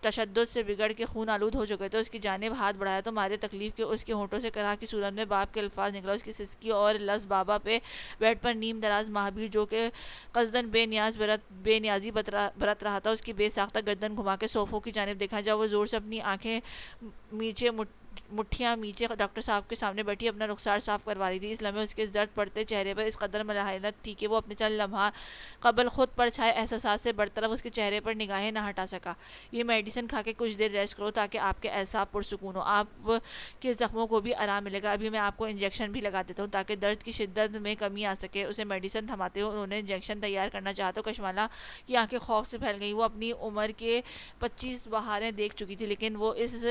تشدد سے بگڑ کے خون آلود ہو چکے تھے اس کی جانب ہاتھ بڑھایا تو مارے تکلیف کے اس کے ہونٹوں سے کرا کی صورت میں باپ کے الفاظ نکلا۔ اس کی سسکی اور لفظ بابا پہ بیڈ پر نیم دراز مہابیر جو کہ قصدن بے نیازی برت رہا تھا، اس کی بے ساختہ گردن گھما کے صوفوں کی جانب دیکھا، جب وہ زور سے اپنی آنکھیں میچے مٹھیاں میچے ڈاکٹر صاحب کے سامنے بیٹھی اپنا رخسار صاف کروا رہی تھی۔ اس لمحے اس کے درد پڑتے چہرے پر اس قدر ملاحت تھی کہ وہ اپنے چند لمحہ قبل خود پر چھائے احساسات سے برطرف اس کے چہرے پر نگاہیں نہ ہٹا سکا۔ یہ میڈیسن کھا کے کچھ دیر ریسٹ کرو تاکہ آپ کے اعصاب پرسکون ہو، آپ کے زخموں کو بھی آرام ملے گا۔ ابھی میں آپ کو انجیکشن بھی لگا دیتا ہوں تاکہ درد کی شدت میں کمی آ سکے۔ اسے میڈیسن تھماتے ہوئے انہوں نے انجیکشن تیار کرنا چاہا تو کشمالہ کی آنکھیں خوف سے پھیل گئیں۔ وہ اپنی عمر کے 25 بہاریں دیکھ چکی تھی، لیکن وہ اس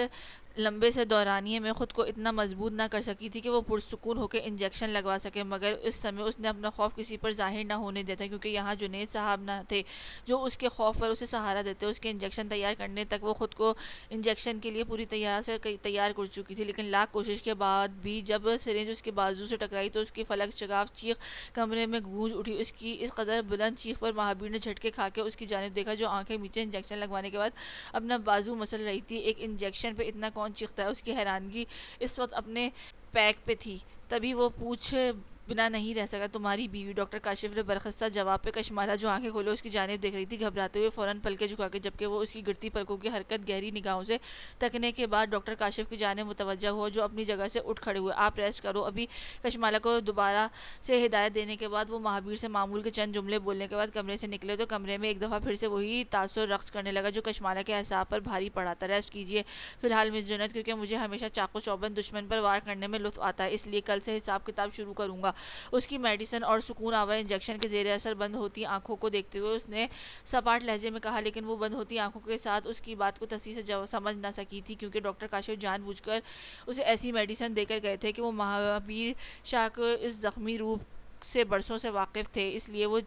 لمبے سے دورانیے میں خود کو اتنا مضبوط نہ کر سکی تھی کہ وہ پرسکون ہو کے انجیکشن لگوا سکے۔ مگر اس سمے اس نے اپنا خوف کسی پر ظاہر نہ ہونے دیا تھا، کیونکہ یہاں جنید صاحب نہ تھے جو اس کے خوف پر اسے سہارا دیتے۔ اس کے انجیکشن تیار کرنے تک وہ خود کو انجیکشن کے لیے پوری تیار کر چکی تھی، لیکن لاکھ کوشش کے بعد بھی جب سرنج اس کے بازو سے ٹکرائی تو اس کی فلک شگاف چیخ کمرے میں گونج اٹھی۔ اس کی اس قدر بلند چیخ پر مہابیر نے جھٹکے کھا کے اس کی جانب دیکھا، جو آنکھیں میچے انجیکشن لگوانے کے بعد اپنا بازو مسل رہی تھی۔ ایک انجیکشن پہ اتنا کون چیختا ہے؟ اس کی حیرانگی اس وقت اپنے پیک پہ تھی، تبھی وہ پوچھے بنا نہیں رہ سکا، تمہاری بیوی؟ ڈاکٹر کاشف نے برخستہ جواب پہ کشمالہ جو آنکھیں کھولے اس کی جانب دیکھ رہی تھی گھبراتے ہوئے فوراً پلکیں جھکا کے، جبکہ وہ اس کی گرتی پلکوں کی حرکت گہری نگاہوں سے تکنے کے بعد ڈاکٹر کاشف کی جانب متوجہ ہوا، جو اپنی جگہ سے اٹھ کھڑے ہوئے۔ آپ ریسٹ کرو ابھی۔ کشمالہ کو دوبارہ سے ہدایت دینے کے بعد وہ مہابیر سے معمول کے چند جملے بولنے کے بعد کمرے سے نکلے تو کمرے میں ایک دفعہ پھر سے وہی تاثر رقص کرنے لگا جو کشمالہ کے اعصاب پر بھاری پڑا تھا۔ ریسٹ کیجیے فی الحال مس جنید، کیونکہ مجھے ہمیشہ چاقو چوبند دشمن پر وار کرنے میں لطف آتا ہے، اس لیے کل سے حساب کتاب شروع کروں گا۔ اس کی میڈیسن اور سکون آور انجیکشن کے زیر اثر بند ہوتی آنکھوں کو دیکھتے ہوئے اس نے سپاٹ لہجے میں کہا، لیکن وہ بند ہوتی آنکھوں کے ساتھ اس کی بات کو تصحیح سے سمجھ نہ سکی تھی، کیونکہ ڈاکٹر کاشف جان بوجھ کر اسے ایسی میڈیسن دے کر گئے تھے کہ وہ مہابیر شاہ کو اس زخمی روپ سے برسوں سے واقف تھے، اس لیے وہ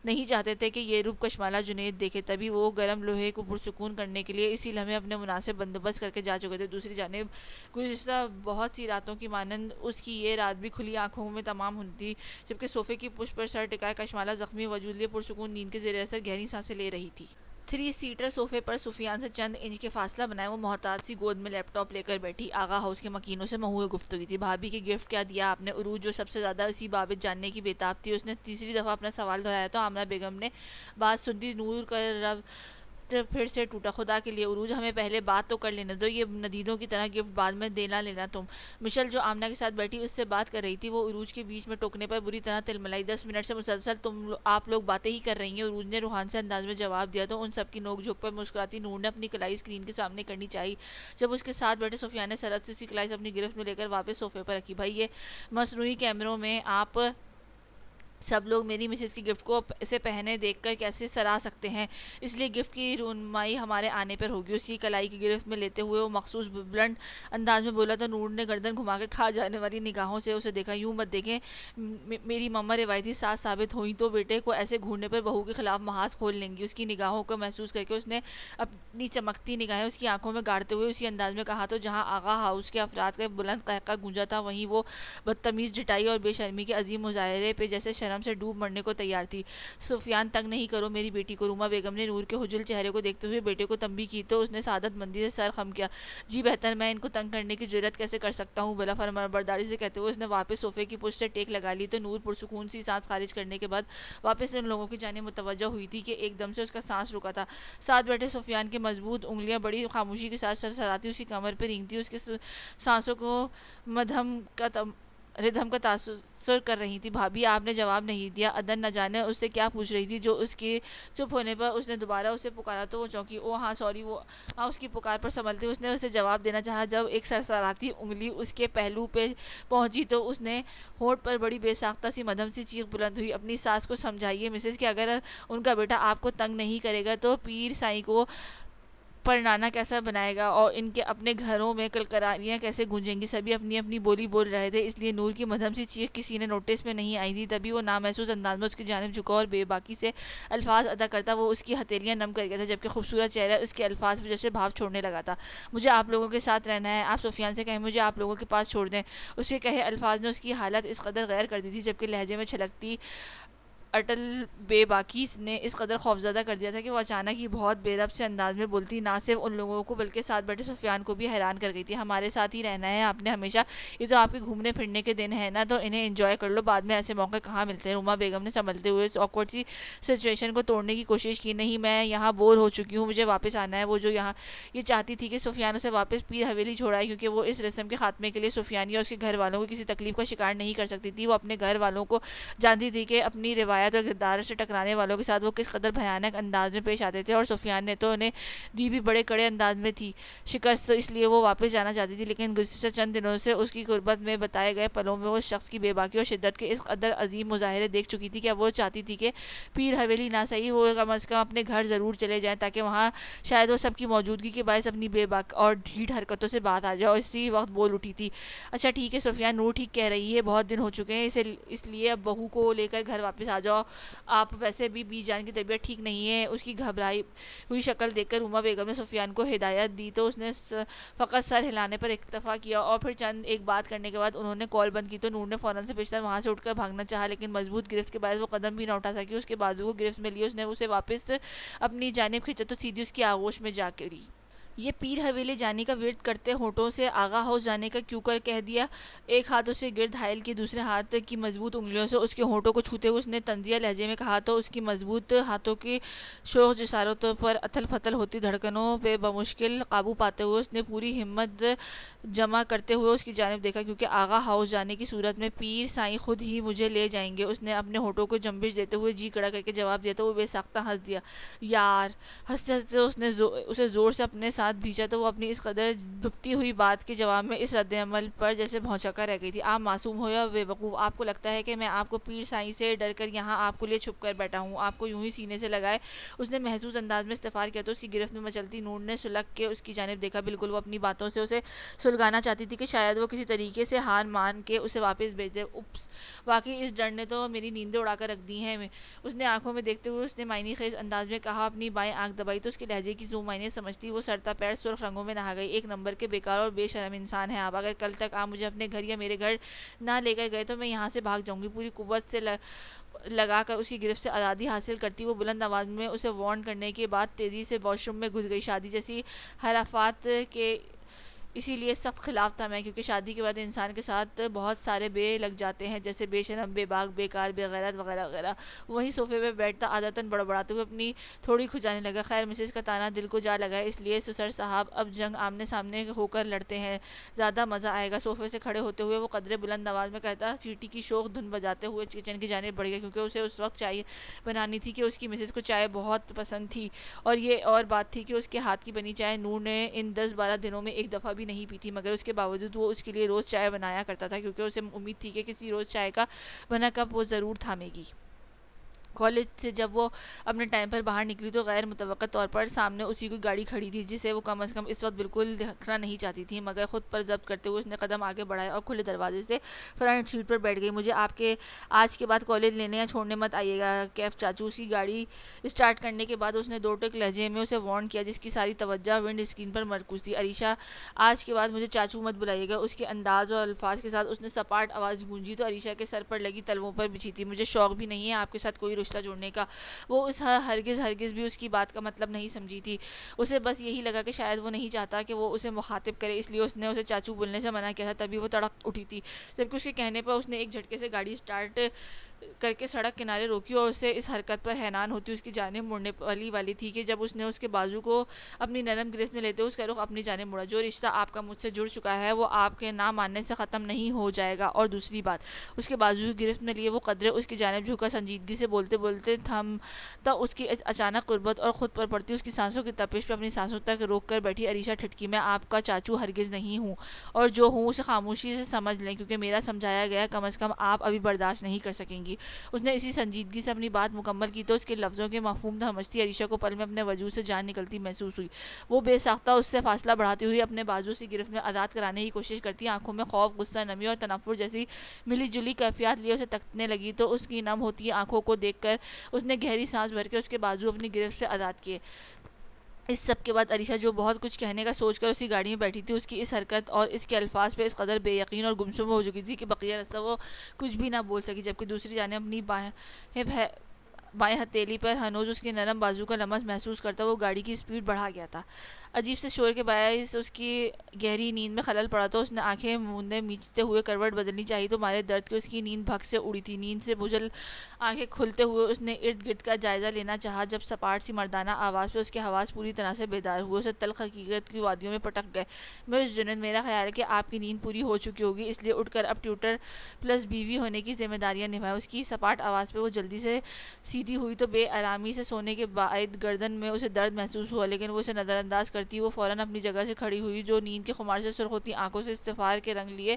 نہیں چاہتے تھے کہ یہ روپ کشمالہ جنید دیکھے۔ تبھی وہ گرم لوہے کو پرسکون کرنے کے لیے اسی لمحے اپنے مناسب بندوبست کر کے جا چکے تھے۔ دوسری جانب گزشتہ بہت سی راتوں کی مانند اس کی یہ رات بھی کھلی آنکھوں میں تمام ہوئی تھی، جبکہ صوفے کی پشت پر سر ٹکائے کشمالہ زخمی وجود لیے پرسکون نیند کے زیر اثر گہری سانسیں لے رہی تھی۔ 3 سیٹر صوفے پر سفیان سے چند انچ کے فاصلہ بنائے وہ محتاط سی گود میں لیپ ٹاپ لے کر بیٹھی۔ آغا ہاؤس کے مکینوں سے محو گفتگو تھی۔ بھابھی کی گفٹ کیا دیا آپ نے؟ عروج جو سب سے زیادہ اسی بابت جاننے کی بےتاب تھی، اس نے تیسری دفعہ اپنا سوال دہرایا تو آمنہ بیگم نے بات سنتی نور کا ربط پھر سے ٹوٹا۔ خدا کے لیے عروج، ہمیں پہلے بات تو کر لینے دو، یہ ندیدوں کی طرح گفٹ بعد میں دینا لینا تم۔ مشل جو آمنہ کے ساتھ بیٹھی اس سے بات کر رہی تھی، وہ عروج کے بیچ میں ٹوکنے پر بری طرح تلملائی۔ 10 منٹ سے مسلسل آپ لوگ باتیں ہی کر رہی ہیں، عروج نے روحان سے انداز میں جواب دیا تو ان سب کی نوک جھوک پر مسکراتی نور نے اپنی کلائی اسکرین کے سامنے کرنی چاہی، جب اس کے ساتھ بیٹھے سفیان نے سرعت سے اس کی کلائی اپنی گرفت میں لے کر واپس صوفے پر رکھی۔ بھائی، یہ مصنوعی کیمروں میں آپ سب لوگ میری مسز کی گفٹ کو اسے پہنے دیکھ کر کیسے سراہ سکتے ہیں، اس لیے گفٹ کی رونمائی ہمارے آنے پر ہوگی۔ اس کی کلائی کی گرفت میں لیتے ہوئے وہ مخصوص بلند انداز میں بولا تو نور نے گردن گھما کے کھا جانے والی نگاہوں سے اسے دیکھا۔ یوں مت دیکھیں، میری مما روایتی ساس ثابت ہوئیں تو بیٹے کو ایسے گھورنے پر بہو کے خلاف محاذ کھول لیں گی۔ اس کی نگاہوں کو محسوس کر کے اس نے اپنی چمکتی نگاہیں اس کی آنکھوں میں گاڑتے ہوئے اسی انداز میں کہا تو جہاں آغا ہاؤس کے افراد کا بلند قہقہ گونجا تھا، وہیں وہ بدتمیز ڈٹائی اور بے شرمی کے عظیم مظاہرے پہ جیسے شرم سے ڈوب مرنے کو تیار تھی۔ سفیان، تنگ نہیں کرو میری بیٹی کو۔ روما بیگم نے نور کے حجل چہرے کو دیکھتے ہوئے بیٹے کو تنبیہ کی تو اس نے سعادت مندی سے سر خم کیا۔ جی بہتر، میں ان کو تنگ کرنے کی جرات کیسے کر سکتا ہوں بلا، فرمانبرداری سے کہتے ہوئے اس نے واپس صوفے کی پشت سے ٹیک لگا لی تو نور پرسکون سی سانس خارج کرنے کے بعد واپس ان لوگوں کی جانب متوجہ ہوئی تھی کہ ایک دم سے اس کا سانس رکا تھا۔ ساتھ بیٹھے سفیان کی مضبوط انگلیاں بڑی خاموشی کے ساتھ سرسراتی اس کی کمر پہ رینگتی، اس کے سانسوں کو مدھم کا ردھم کا تاثر کر رہی تھی۔ بھابھی آپ نے جواب نہیں دیا۔ عدن نہ جانے اس سے کیا پوچھ رہی تھی جو اس کے چپ ہونے پر اس نے دوبارہ اسے پکارا تو وہ چونکی۔ او ہاں سوری، وہ اس کی پکار پر سنبھلتے اس نے اسے جواب دینا چاہا۔ جب ایک سرسراتی انگلی اس کے پہلو پہ پہنچی تو اس نے ہونٹ پر بڑی بے ساختہ سی مدھم سی چیخ بلند ہوئی۔ اپنی ساس کو سمجھائیے مسز کہ اگر ان کا بیٹا آپ کو تنگ نہیں کرے گا تو پیر سائیں کو پرنانا کیسا بنائے گا اور ان کے اپنے گھروں میں کلکراریاں کیسے گونجیں گی۔ سبھی اپنی اپنی بولی بول رہے تھے، اس لیے نور کی مدھم سی چیخ کسی نے نوٹس میں نہیں آئی تھی۔ تبھی وہ نامحسوس انداز میں اس کی جانب جھکا اور بے باکی سے الفاظ ادا کرتا وہ اس کی ہتھیلیاں نم کر گیا تھا، جبکہ خوبصورت چہرہ اس کے الفاظ پہ جیسے بھاپ چھوڑنے لگا تھا۔ مجھے آپ لوگوں کے ساتھ رہنا ہے، آپ سفیان سے کہیں مجھے آپ لوگوں کے پاس چھوڑ دیں۔ اس کے کہے الفاظ نے اس کی حالت اس قدر غیر کر دی تھی، جبکہ لہجے میں چھلکتی اٹل بے باکی نے اس قدر خوفزدہ کر دیا تھا کہ وہ اچانک ہی بہت بے ربط سے انداز میں بولتی نہ صرف ان لوگوں کو بلکہ ساتھ بیٹھے سفیان کو بھی حیران کر گئی تھی۔ ہمارے ساتھ ہی رہنا ہے آپ نے ہمیشہ، یہ تو آپ کے گھومنے پھرنے کے دن ہیں نا، تو انہیں انجوائے کر لو، بعد میں ایسے موقع کہاں ملتے ہیں۔ روما بیگم نے سنبھلتے ہوئے اس آکورڈ سی سچویشن کو توڑنے کی کوشش کی۔ نہیں، میں یہاں بور ہو چکی ہوں، مجھے واپس آنا ہے۔ وہ جو یہاں یہ چاہتی تھی کہ سفیان اسے واپس پیر حویلی چھوڑائے، کیونکہ وہ اس رسم کے خاتمے کے لیے سفیان یا اس کے گھر والوں کو کسی تکلیف کا شکار نہیں کر سکتی تھی۔ وہ اپنے گھر والوں کو جانتی تھی کہ اپنی روایت اور کردار سے ٹکرانے والوں کے ساتھ وہ کس قدر بھیانک انداز میں پیش آتے تھے، اور سفیان نے تو انہیں دی بھی بڑے کڑے انداز میں تھی شکست، اس لیے وہ واپس جانا چاہتی تھی۔ لیکن گزشتہ چند دنوں سے اس کی غربت میں بتائے گئے پلوں میں وہ اس شخص کی بے باکی اور شدت کے اس قدر عظیم مظاہرے دیکھ چکی تھی کہ اب وہ چاہتی تھی کہ پیر حویلی نہ صحیح، وہ کم از کم اپنے گھر ضرور چلے جائیں، تاکہ وہاں شاید وہ سب کی موجودگی کے باعث اپنی بے باک اور ڈھیٹ حرکتوں سے بات آ جائے۔ اور اسی وقت بول اٹھی تھی، اچھا ٹھیک ہے سفیان، نور ٹھیک کہہ رہی ہے، بہت دن ہو چکے ہیں اس لیے اب بہو کو لے کر گھر واپس آ جاؤ۔ آپ ویسے بھی بی جان کی طبیعت ٹھیک نہیں ہے۔ اس کی گھبرائی ہوئی شکل دیکھ کر روما بیگم نے سفیان کو ہدایت دی تو اس نے فقط سر ہلانے پر اکتفا کیا، اور پھر چند ایک بات کرنے کے بعد انہوں نے کال بند کی تو نور نے فوراً سے پیشتر وہاں سے اٹھ کر بھاگنا چاہا، لیکن مضبوط گرفت کے باعث وہ قدم بھی نہ اٹھا سکی۔ اس کے بازو کو گرفت میں لیے اس نے اسے واپس اپنی جانب کھینچا تو سیدھی اس کی آغوش میں جا گری۔ یہ پیر حویلی جانے کا ورد کرتے ہونٹوں سے آغا ہاؤس جانے کا کیوں کر کہہ دیا؟ ایک ہاتھ اسے گرد حائل کی، دوسرے ہاتھ کی مضبوط انگلیوں سے اس کے ہونٹوں کو چھوتے ہوئے اس نے طنزیہ لہجے میں کہا تو اس کی مضبوط ہاتھوں کی شوخ جسارتوں پر اتھل پھتل ہوتی دھڑکنوں پہ بمشکل قابو پاتے ہوئے اس نے پوری ہمت جمع کرتے ہوئے اس کی جانب دیکھا، کیونکہ آغا ہاؤس جانے کی صورت میں پیر سائیں خود ہی مجھے لے جائیں گے۔ اس نے اپنے ہونٹوں کو جنبش دیتے ہوئے جی کڑا کر کے جواب دیا تو وہ بے ساختہ ہنس دیا۔ یار، ہنستے ہنستے اس نے اسے زور سے اپنے ساتھ بھیجا تو وہ اپنی اس قدر دبتی ہوئی بات کے جواب میں اس رد عمل پر جیسے بھونچکا رہ گئی تھی۔ آپ معصوم ہو یا بے وقوف، آپ کو لگتا ہے کہ میں آپ کو پیر سائیں سے ڈر کر یہاں آپ کو لیے چھپ کر بیٹھا ہوں؟ آپ کو یوں ہی سینے سے لگائے اس نے محسوس انداز میں استفار کیا تو اس کی گرفت میں مچلتی نور نے سلک کے اس کی جانب دیکھا۔ بالکل وہ اپنی باتوں سے اسے سلگانا چاہتی تھی کہ شاید وہ کسی طریقے سے ہار مان کے اسے واپس بھیج دے۔ اپس، واقعی اس ڈر نے تو میری نیندیں اڑا کر رکھ دی ہیں، اس نے آنکھوں میں دیکھتے ہوئے اس نے معنی خیز انداز میں کہا۔ اپنی بائیں آنکھ دبائی تو اس کے لہجے کی جو معنی سمجھتی وہ سرتا پیر سرخ رنگوں میں نہا گئی۔ ایک نمبر کے بیکار اور بے شرم انسان ہیں آپ، اگر کل تک آپ مجھے اپنے گھر یا میرے گھر نہ لے کر گئے تو میں یہاں سے بھاگ جاؤں گی۔ پوری قوت سے لگا کر اس کی گرفت سے آزادی حاصل کرتی وہ بلند آواز میں اسے وارن کرنے کے بعد تیزی سے واش روم میں گھس گئی۔ شادی جیسی حرافات کے اسی لیے سخت خلاف تھا میں، کیونکہ شادی کے بعد انسان کے ساتھ بہت سارے بے لگ جاتے ہیں، جیسے بے شرم، بے باک، بیکار، بے غیرت وغیرہ وغیرہ۔ وہیں صوفے پہ بیٹھتا عادتاً بڑبڑاتے ہوئے اپنی تھوڑی کھجانے لگا۔ خیر مسز کا تانا دل کو جا لگا ہے، اس لیے سسر صاحب اب جنگ آمنے سامنے ہو کر لڑتے ہیں، زیادہ مزہ آئے گا۔ صوفے سے کھڑے ہوتے ہوئے وہ قدرے بلند آواز میں کہتا سیٹی کی شوخ دھن بجاتے ہوئے کچن کی جانب بڑھ گیا، کیونکہ اسے اس وقت چائے بنانی تھی کہ اس کی مسز کو چائے بہت پسند تھی، اور یہ اور بات تھی کہ اس کے ہاتھ کی بنی چائے نور نے ان 10-12 دنوں میں ایک دفعہ بھی نہیں پی تھی، مگر اس کے باوجود وہ اس کے لیے روز چائے بنایا کرتا تھا، کیونکہ اسے امید تھی کہ کسی روز چائے کا بنا کپ وہ ضرور تھامے گی۔ کالج سے جب وہ اپنے ٹائم پر باہر نکلی تو غیر متوقع طور پر سامنے اسی کی گاڑی کھڑی تھی، جسے وہ کم از کم اس وقت بالکل دیکھنا نہیں چاہتی تھی، مگر خود پر ضبط کرتے ہوئے اس نے قدم آگے بڑھایا اور کھلے دروازے سے فرنٹ سیٹ پر بیٹھ گئی۔ مجھے آپ کے آج کے بعد کالج لینے یا چھوڑنے مت آئیے گا کیف چاچو۔ اس کی گاڑی اسٹارٹ کرنے کے بعد اس نے دو ٹک لہجے میں اسے وارن کیا، جس کی ساری توجہ ونڈ اسکرین پر مرکوز تھی۔ عریشہ، آج کے بعد مجھے چاچو مت بلائیے گا۔ اس کے انداز اور الفاظ کے ساتھ اس نے سپاٹ آواز گونجی تو عریشہ کے سر پر لگی تلووں پر بچھی تھی۔ مجھے شوق بھی نہیں ہے آپ کے ساتھ کوئی رشتہ جوڑنے کا۔ وہ اس ہرگز بھی اس کی بات کا مطلب نہیں سمجھی تھی، اسے بس یہی لگا کہ شاید وہ نہیں چاہتا کہ وہ اسے مخاطب کرے، اس لیے اس نے اسے چاچو بولنے سے منع کیا تھا۔ تبھی وہ تڑپ اٹھی تھی، جبکہ اس کے کہنے پر اس نے ایک جھٹکے سے گاڑی اسٹارٹ کر کے سڑک کنارے روکی اور اسے اس حرکت پر حیران ہوتی اس کی جانب مڑنے والی تھی کہ جب اس نے اس کے بازو کو اپنی نرم گرفت میں لیتے ہوئے اس کا رخ اپنی جانب مڑا. جو رشتہ آپ کا مجھ سے جڑ چکا ہے وہ آپ کے نہ ماننے سے ختم نہیں ہو جائے گا. اور دوسری بات, اس کے بازو کی گرفت میں لیے وہ قدرے اس کی جانب جھکا سنجیدگی سے بولتے بولتے تھمتا اس کی اچانک قربت اور خود پر پڑتی اس کی سانسوں کی تپش پہ اپنی سانسوں تک روک کر بیٹھی عریشہ ٹھٹکی. میں آپ کا چاچو ہرگز نہیں ہوں, اور جو ہوں اسے خاموشی سے سمجھ لیں, کیونکہ میرا سمجھایا گیا کم از کم آپ ابھی برداشت نہیں کر سکیں گی. اس نے اسی سنجیدگی سے اپنی بات مکمل کی تو اس کے لفظوں کے مفہوم سمجھتی عریشہ کو پل میں اپنے وجود سے جان نکلتی محسوس ہوئی. وہ بے ساختہ اس سے فاصلہ بڑھاتی ہوئی اپنے بازو سے گرفت میں آزاد کرانے کی کوشش کرتی, آنکھوں میں خوف, غصہ, نمی اور تنفر جیسی ملی جلی کیفیات لیے اسے تکنے لگی. تو اس کی نم ہوتی آنکھوں کو دیکھ کر اس نے گہری سانس بھر کے اس کے بازو اپنی گرفت سے آزاد کیے. اس سب کے بعد عریشہ جو بہت کچھ کہنے کا سوچ کر اسی گاڑی میں بیٹھی تھی, اس کی اس حرکت اور اس کے الفاظ پہ اس قدر بے یقین اور گمسم ہو چکی تھی کہ بقیہ راستہ وہ کچھ بھی نہ بول سکی. جبکہ دوسری جانب اپنی بائیں ہتھیلی پر ہنوز اس کے نرم بازو کا لمس محسوس کرتا وہ گاڑی کی سپیڈ بڑھا گیا تھا. عجیب سے شور کے باعث اس کی گہری نیند میں خلل پڑا تو اس نے آنکھیں موندے میچتے ہوئے کروٹ بدلنی چاہی تو مارے درد کے اس کی نیند بھگ سے اڑی تھی. نیند سے بجھل آنکھیں کھلتے ہوئے اس نے ارد گرد کا جائزہ لینا چاہا, جب سپاٹ سی مردانہ آواز پہ اس کے حواس پوری طرح سے بیدار ہوئے. اسے تلخ حقیقت کی وادیوں میں پٹک گئے. مس جنید, میرا خیال ہے کہ آپ کی نیند پوری ہو چکی ہوگی, اس لیے اٹھ کر اب ٹیوٹر پلس بیوی ہونے کی ذمہ داریاں نبھائیں. اس کی سپاٹ آواز پہ وہ جلدی سے سیدھی ہوئی تو بے آرامی سے سونے کے بعد گردن میں اسے درد محسوس ہوا, لیکن وہ اسے نظر انداز کرتی وہ فوراً اپنی جگہ سے کھڑی ہوئی, جو نیند کے خمار سے سرخ ہوتی آنکھوں سے استغفار کے رنگ لیے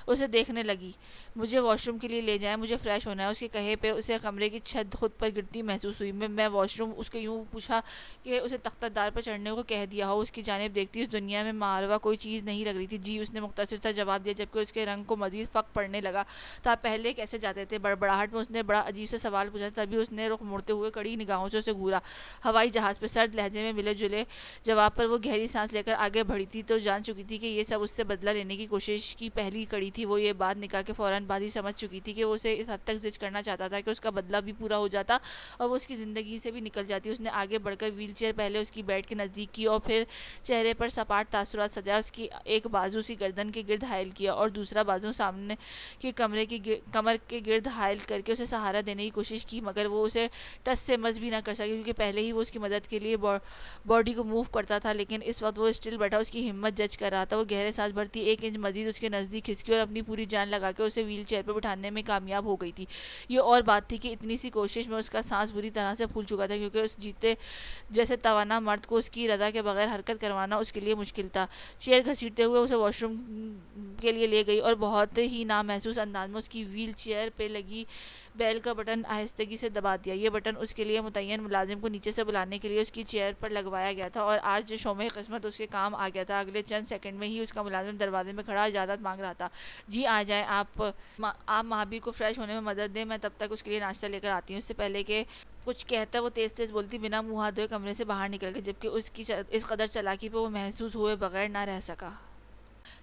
اسے دیکھنے لگی. مجھے واش روم کے لیے لے جائیں, مجھے فریش ہونا ہے. اس کے کہے پہ اسے کمرے کی چھت خود پر گرتی محسوس ہوئی. میں واش روم, اس کے یوں پوچھا کہ اسے تختہ دار پر چڑھنے کو کہہ دیا ہو. اس کی جانب دیکھتی اس دنیا میں ماروا کوئی چیز نہیں لگ رہی تھی. جی, اس نے مختصر سا جواب دیا, جبکہ اس کے رنگ کو مزید فق پڑنے لگا. تو آپ پہلے کیسے جاتے تھے؟ بڑبڑاہٹ میں اس نے بڑا عجیب سے سوال پوچھا. تبھی اس نے رخ موڑتے ہوئے کڑی نگاہوں سے اسے گھورا. ہوائی جہاز پہ سرد لہجے میں ملے جلے جواب پر وہ گہری سانس لے کر آگے بڑھی تھی تو جان چکی تھی کہ یہ سب اس سے بدلہ لینے کی کوشش کی پہلی کڑی تھی. وہ یہ بات نکاح کے فوراً بعد ہی سمجھ چکی تھی کہ وہ اسے اس حد تک زج کرنا چاہتا تھا کہ اس کا بدلہ بھی پورا ہو جاتا اور وہ اس کی زندگی سے بھی نکل جاتی. اس نے آگے بڑھ کر ویل چیئر پہلے اس کی بیڈ کے نزدیک کی اور پھر چہرے پر سپاٹ تاثرات سجا. اس کی ایک بازو سی گردن کے گرد حائل کیا اور دوسرا بازو سامنے کے کمر کے گرد حائل کر کے اسے سہارا دینے کی کوشش کی, مگر وہ اسے ٹس سے مس بھی نہ کر سکی, کیونکہ پہلے ہی وہ اس کی مدد کے لیے باڈی کو موو کرتا تھا. لیکن اس وقت وہ اسٹل بیٹھا اس کی ہمت جج کر رہا تھا. وہ گہرے سانس بھرتی ایک انچ مزید اس کے نزدیک کھسکی اور اپنی پوری جان لگا کے اسے ویل چیئر پر بٹھانے میں کامیاب ہو گئی تھی. یہ اور بات تھی کہ اتنی سی کوشش میں اس کا سانس بری طرح سے پھول چکا تھا, کیونکہ اس جیتے جیسے توانا مرد کو اس کی رضا کے بغیر حرکت کروانا اس کے لیے مشکل تھا. چیئر گھسیٹتے ہوئے اسے واش روم کے لیے لے گئی اور بہت ہی نامحسوس انداز میں اس کی ویل چیئر پہ لگی بیل کا بٹن آہستگی سے دبا دیا. یہ بٹن اس کے لیے متعین ملازم کو نیچے سے بلانے کے لیے اس کی چیئر پر لگوایا گیا تھا, اور آج جو شومِ قسمت اس کے کام آ گیا تھا. اگلے چند سیکنڈ میں ہی اس کا ملازم دروازے میں کھڑا اجازت مانگ رہا تھا. جی آ جائیں, آپ مہابیر کو فریش ہونے میں مدد دیں, میں تب تک اس کے لیے ناشتہ لے کر آتی ہوں. اس سے پہلے کہ کچھ کہتا وہ تیز تیز بولتی بنا منہ ہاتھ دھوئے کمرے سے باہر نکل گئی, جبکہ اس کی اس قدر چالاکی پہ وہ محسوس ہوئے بغیر نہ رہ سکا.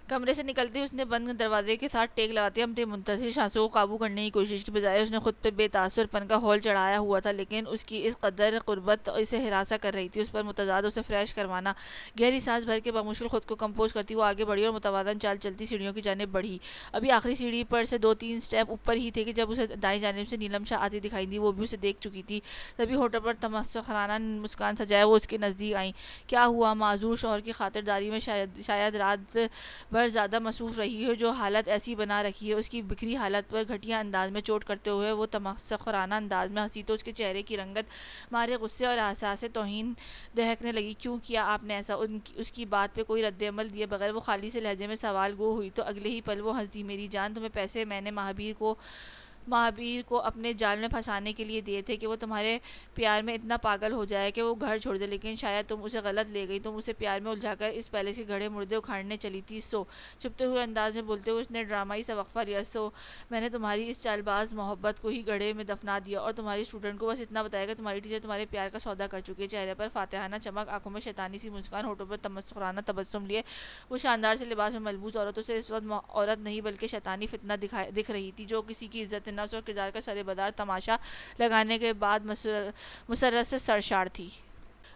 کمرے سے نکلتے ہی اس نے بند دروازے کے ساتھ ٹیک لگاتی اپنی منتظر سانسوں کو قابو کرنے کی کوشش کی, بجائے اس نے خود پہ بے تاثر پن کا ہول چڑھایا ہوا تھا. لیکن اس کی اس قدر قربت اسے ہراساں کر رہی تھی, اس پر متضاد اسے فریش کروانا. گہری سانس بھر کے بمشکل خود کو کمپوز کرتی وہ آگے بڑھی اور متوازن چال چلتی سیڑھیوں کی جانب بڑھی. ابھی آخری سیڑھی پر سے 2-3 سٹیپ اوپر ہی تھے کہ جب اسے دائیں جانب سے نیلم شاہ آتی دکھائی دی. وہ بھی اسے دیکھ چکی تھی. تبھی ہونٹوں پر تمسخرانہ مسکان سجائے وہ اس کے نزدیک آئیں. کیا ہوا؟ معذور شوہر کی خاطرداری میں شاید رات بھر زیادہ مصروف رہی ہو, جو حالت ایسی بنا رکھی ہے. اس کی بکھری حالت پر گھٹیا انداز میں چوٹ کرتے ہوئے وہ تمسخرانہ انداز میں ہنسی تو اس کے چہرے کی رنگت مارے غصے اور احساس توہین دہکنے لگی. کیوں کیا آپ نے ایسا؟ اس کی بات پہ کوئی رد عمل دیے بغیر وہ خالی سے لہجے میں سوال گو ہوئی تو اگلے ہی پل وہ ہنس دی. میری جان, تمہیں پیسے میں نے مہابیر کو اپنے جال میں پھنسانے کے لیے دیے تھے کہ وہ تمہارے پیار میں اتنا پاگل ہو جائے کہ وہ گھر چھوڑ دے, لیکن شاید تم اسے غلط لے گئی. تم اسے پیار میں الجھا کر اس پیلس کے گھڑے مردے اکھاڑنے چلی تھی. سو چھپتے ہوئے انداز میں بولتے ہوئے اس نے ڈرامائی سا وقفہ لیا. سو میں نے تمہاری اس چال باز محبت کو ہی گڑھے میں دفنا دیا اور تمہاری اسٹوڈنٹ کو بس اتنا بتایا کہ تمہاری ٹیچر تمہارے پیار کا سودا کر چکی ہے. چہرے پر فاتحانہ چمک, آنکھوں میں شیطانی سی مسکان, ہونٹوں پر تمسخرانہ تبسم لیے وہ شاندار سے لباس میں ملبوس عورتوں سے اس وقت عورت نہیں بلکہ شیطانی فتنہ دکھ رہی تھی, جو کسی کی عزت نفس اور کردار کا سربدار تماشا لگانے کے بعد مسرت سے سرشار تھی.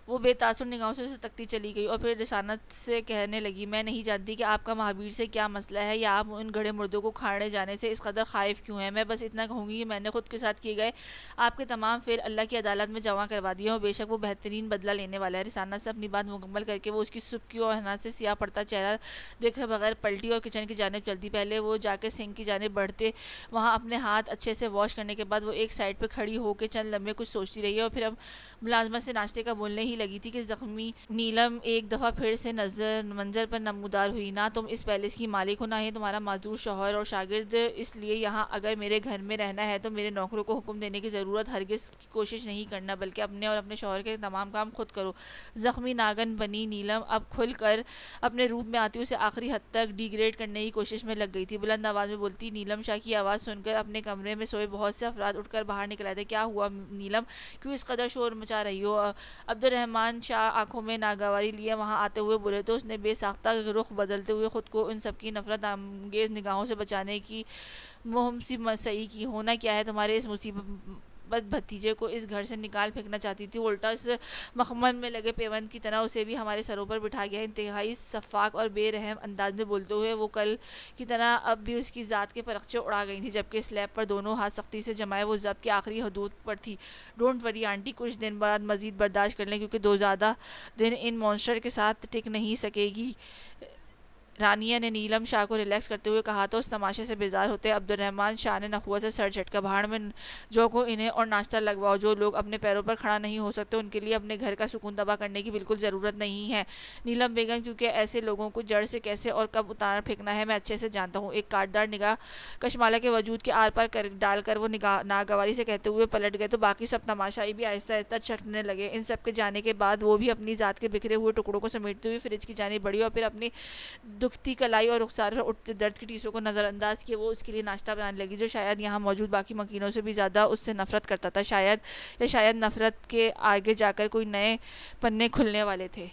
وہ بے تاثر نگاہوں سے اسے تکتی چلی گئی اور پھر رسانت سے کہنے لگی، میں نہیں جانتی کہ آپ کا مہابیر سے کیا مسئلہ ہے یا آپ ان گڑھے مردوں کو کھاڑے جانے سے اس قدر خائف کیوں ہیں۔ میں بس اتنا کہوں گی کہ میں نے خود کے ساتھ کیے گئے آپ کے تمام فعل اللہ کی عدالت میں جمع کروا دیے اور بے شک وہ بہترین بدلہ لینے والا ہے۔ رسانت سے اپنی بات مکمل کر کے وہ اس کی سبکی اور حناط سے سیاہ پڑتا چہرہ دیکھے بغیر پلٹی اور کچن کی جانب چلتی۔ پہلے وہ جا کے سنک کی جانب بڑھتے وہاں اپنے ہاتھ اچھے سے واش کرنے کے بعد وہ ایک سائڈ پہ کھڑی ہو کے چند لمحے کچھ سوچتی رہی اور پھر اب ملازمت سے ناشتے کا بولنے ہی لگی تھی کہ زخمی نیلم ایک دفعہ پھر سے منظر پر نمودار ہوئی۔ نہ تم اس پیلس کی مالک ہو، نہ ہی تمہارا معذور شوہر اور شاگرد، اس لیے یہاں اگر میرے گھر میں رہنا ہے تو میرے نوکروں کو حکم دینے کی ضرورت ہرگز کوشش نہیں کرنا، بلکہ اپنے اور اپنے شوہر کے تمام کام خود کرو۔ زخمی ناگن بنی نیلم اب کھل کر اپنے روپ میں آتی اسے آخری حد تک ڈیگریڈ کرنے کی کوشش میں لگ گئی تھی۔ بلند آواز میں بولتی نیلم شاہ کی آواز سن کر اپنے کمرے میں سوئے بہت سے افراد اٹھ کر باہر نکل آئے تھے۔ کیا ہوا نیلم، کیوں اس قدر شور مچا رہی ہو؟ عبد الرحمن شاہ آنکھوں میں ناگواری لیے وہاں آتے ہوئے بولے تو اس نے بے ساختہ رخ بدلتے ہوئے خود کو ان سب کی نفرت انگیز نگاہوں سے بچانے کی مہم سی مسئی کی۔ ہونا کیا ہے تمہارے اس مصیبت بھتیجے کو اس گھر سے نکال پھینکنا چاہتی تھی، الٹا اس مخمل میں لگے پیوند کی طرح اسے بھی ہمارے سروں پر بٹھا گیا۔ انتہائی سفاک اور بے رحم انداز میں بولتے ہوئے وہ کل کی طرح اب بھی اس کی ذات کے پرخچے اڑا گئی تھی، جبکہ سلیب پر دونوں ہاتھ سختی سے جمائے وہ ضبط کی آخری حدود پر تھی۔ ڈونٹ وری آنٹی، کچھ دن بعد مزید برداشت کر لیں، کیونکہ دو زیادہ دن ان مونسٹر کے ساتھ ٹک نہیں سکے گی۔ رانیہ نے نیلم شاہ کو ریلیکس کرتے ہوئے کہا تو اس تماشے سے بیزار ہوتے عبد الرحمن شاہ نے نخوت سے سر جھٹکا۔ بھاڑ میں جو کو انہیں اور ناشتہ لگواؤ، جو لوگ اپنے پیروں پر کھڑا نہیں ہو سکتے ان کے لیے اپنے گھر کا سکون تباہ کرنے کی بالکل ضرورت نہیں ہے نیلم بیگم، کیونکہ ایسے لوگوں کو جڑ سے کیسے اور کب اتار پھینکنا ہے میں اچھے سے جانتا ہوں۔ ایک کاٹدار نگاہ کشمالہ کے وجود کے آر پار ڈال کر وہ ناگواری سے کہتے ہوئے پلٹ گئے تو باقی سب تماشائی بھی آہستہ آہستہ چھٹنے لگے۔ ان سب کے جانے کے بعد وہ بھی اپنی ذات کے بکھرے ہوئے ٹکڑوں کو سمیٹتے ہوئے فریج کی جانب بڑھی اور پھر اپنی دکھتی کلائی اور رخسار پر اٹھتے درد کی ٹیسوں کو نظر انداز کیے وہ اس کے لیے ناشتہ بنانے لگی، جو شاید یہاں موجود باقی مکینوں سے بھی زیادہ اس سے نفرت کرتا تھا۔ شاید نفرت کے آگے جا کر کوئی نئے پنے کھلنے والے تھے۔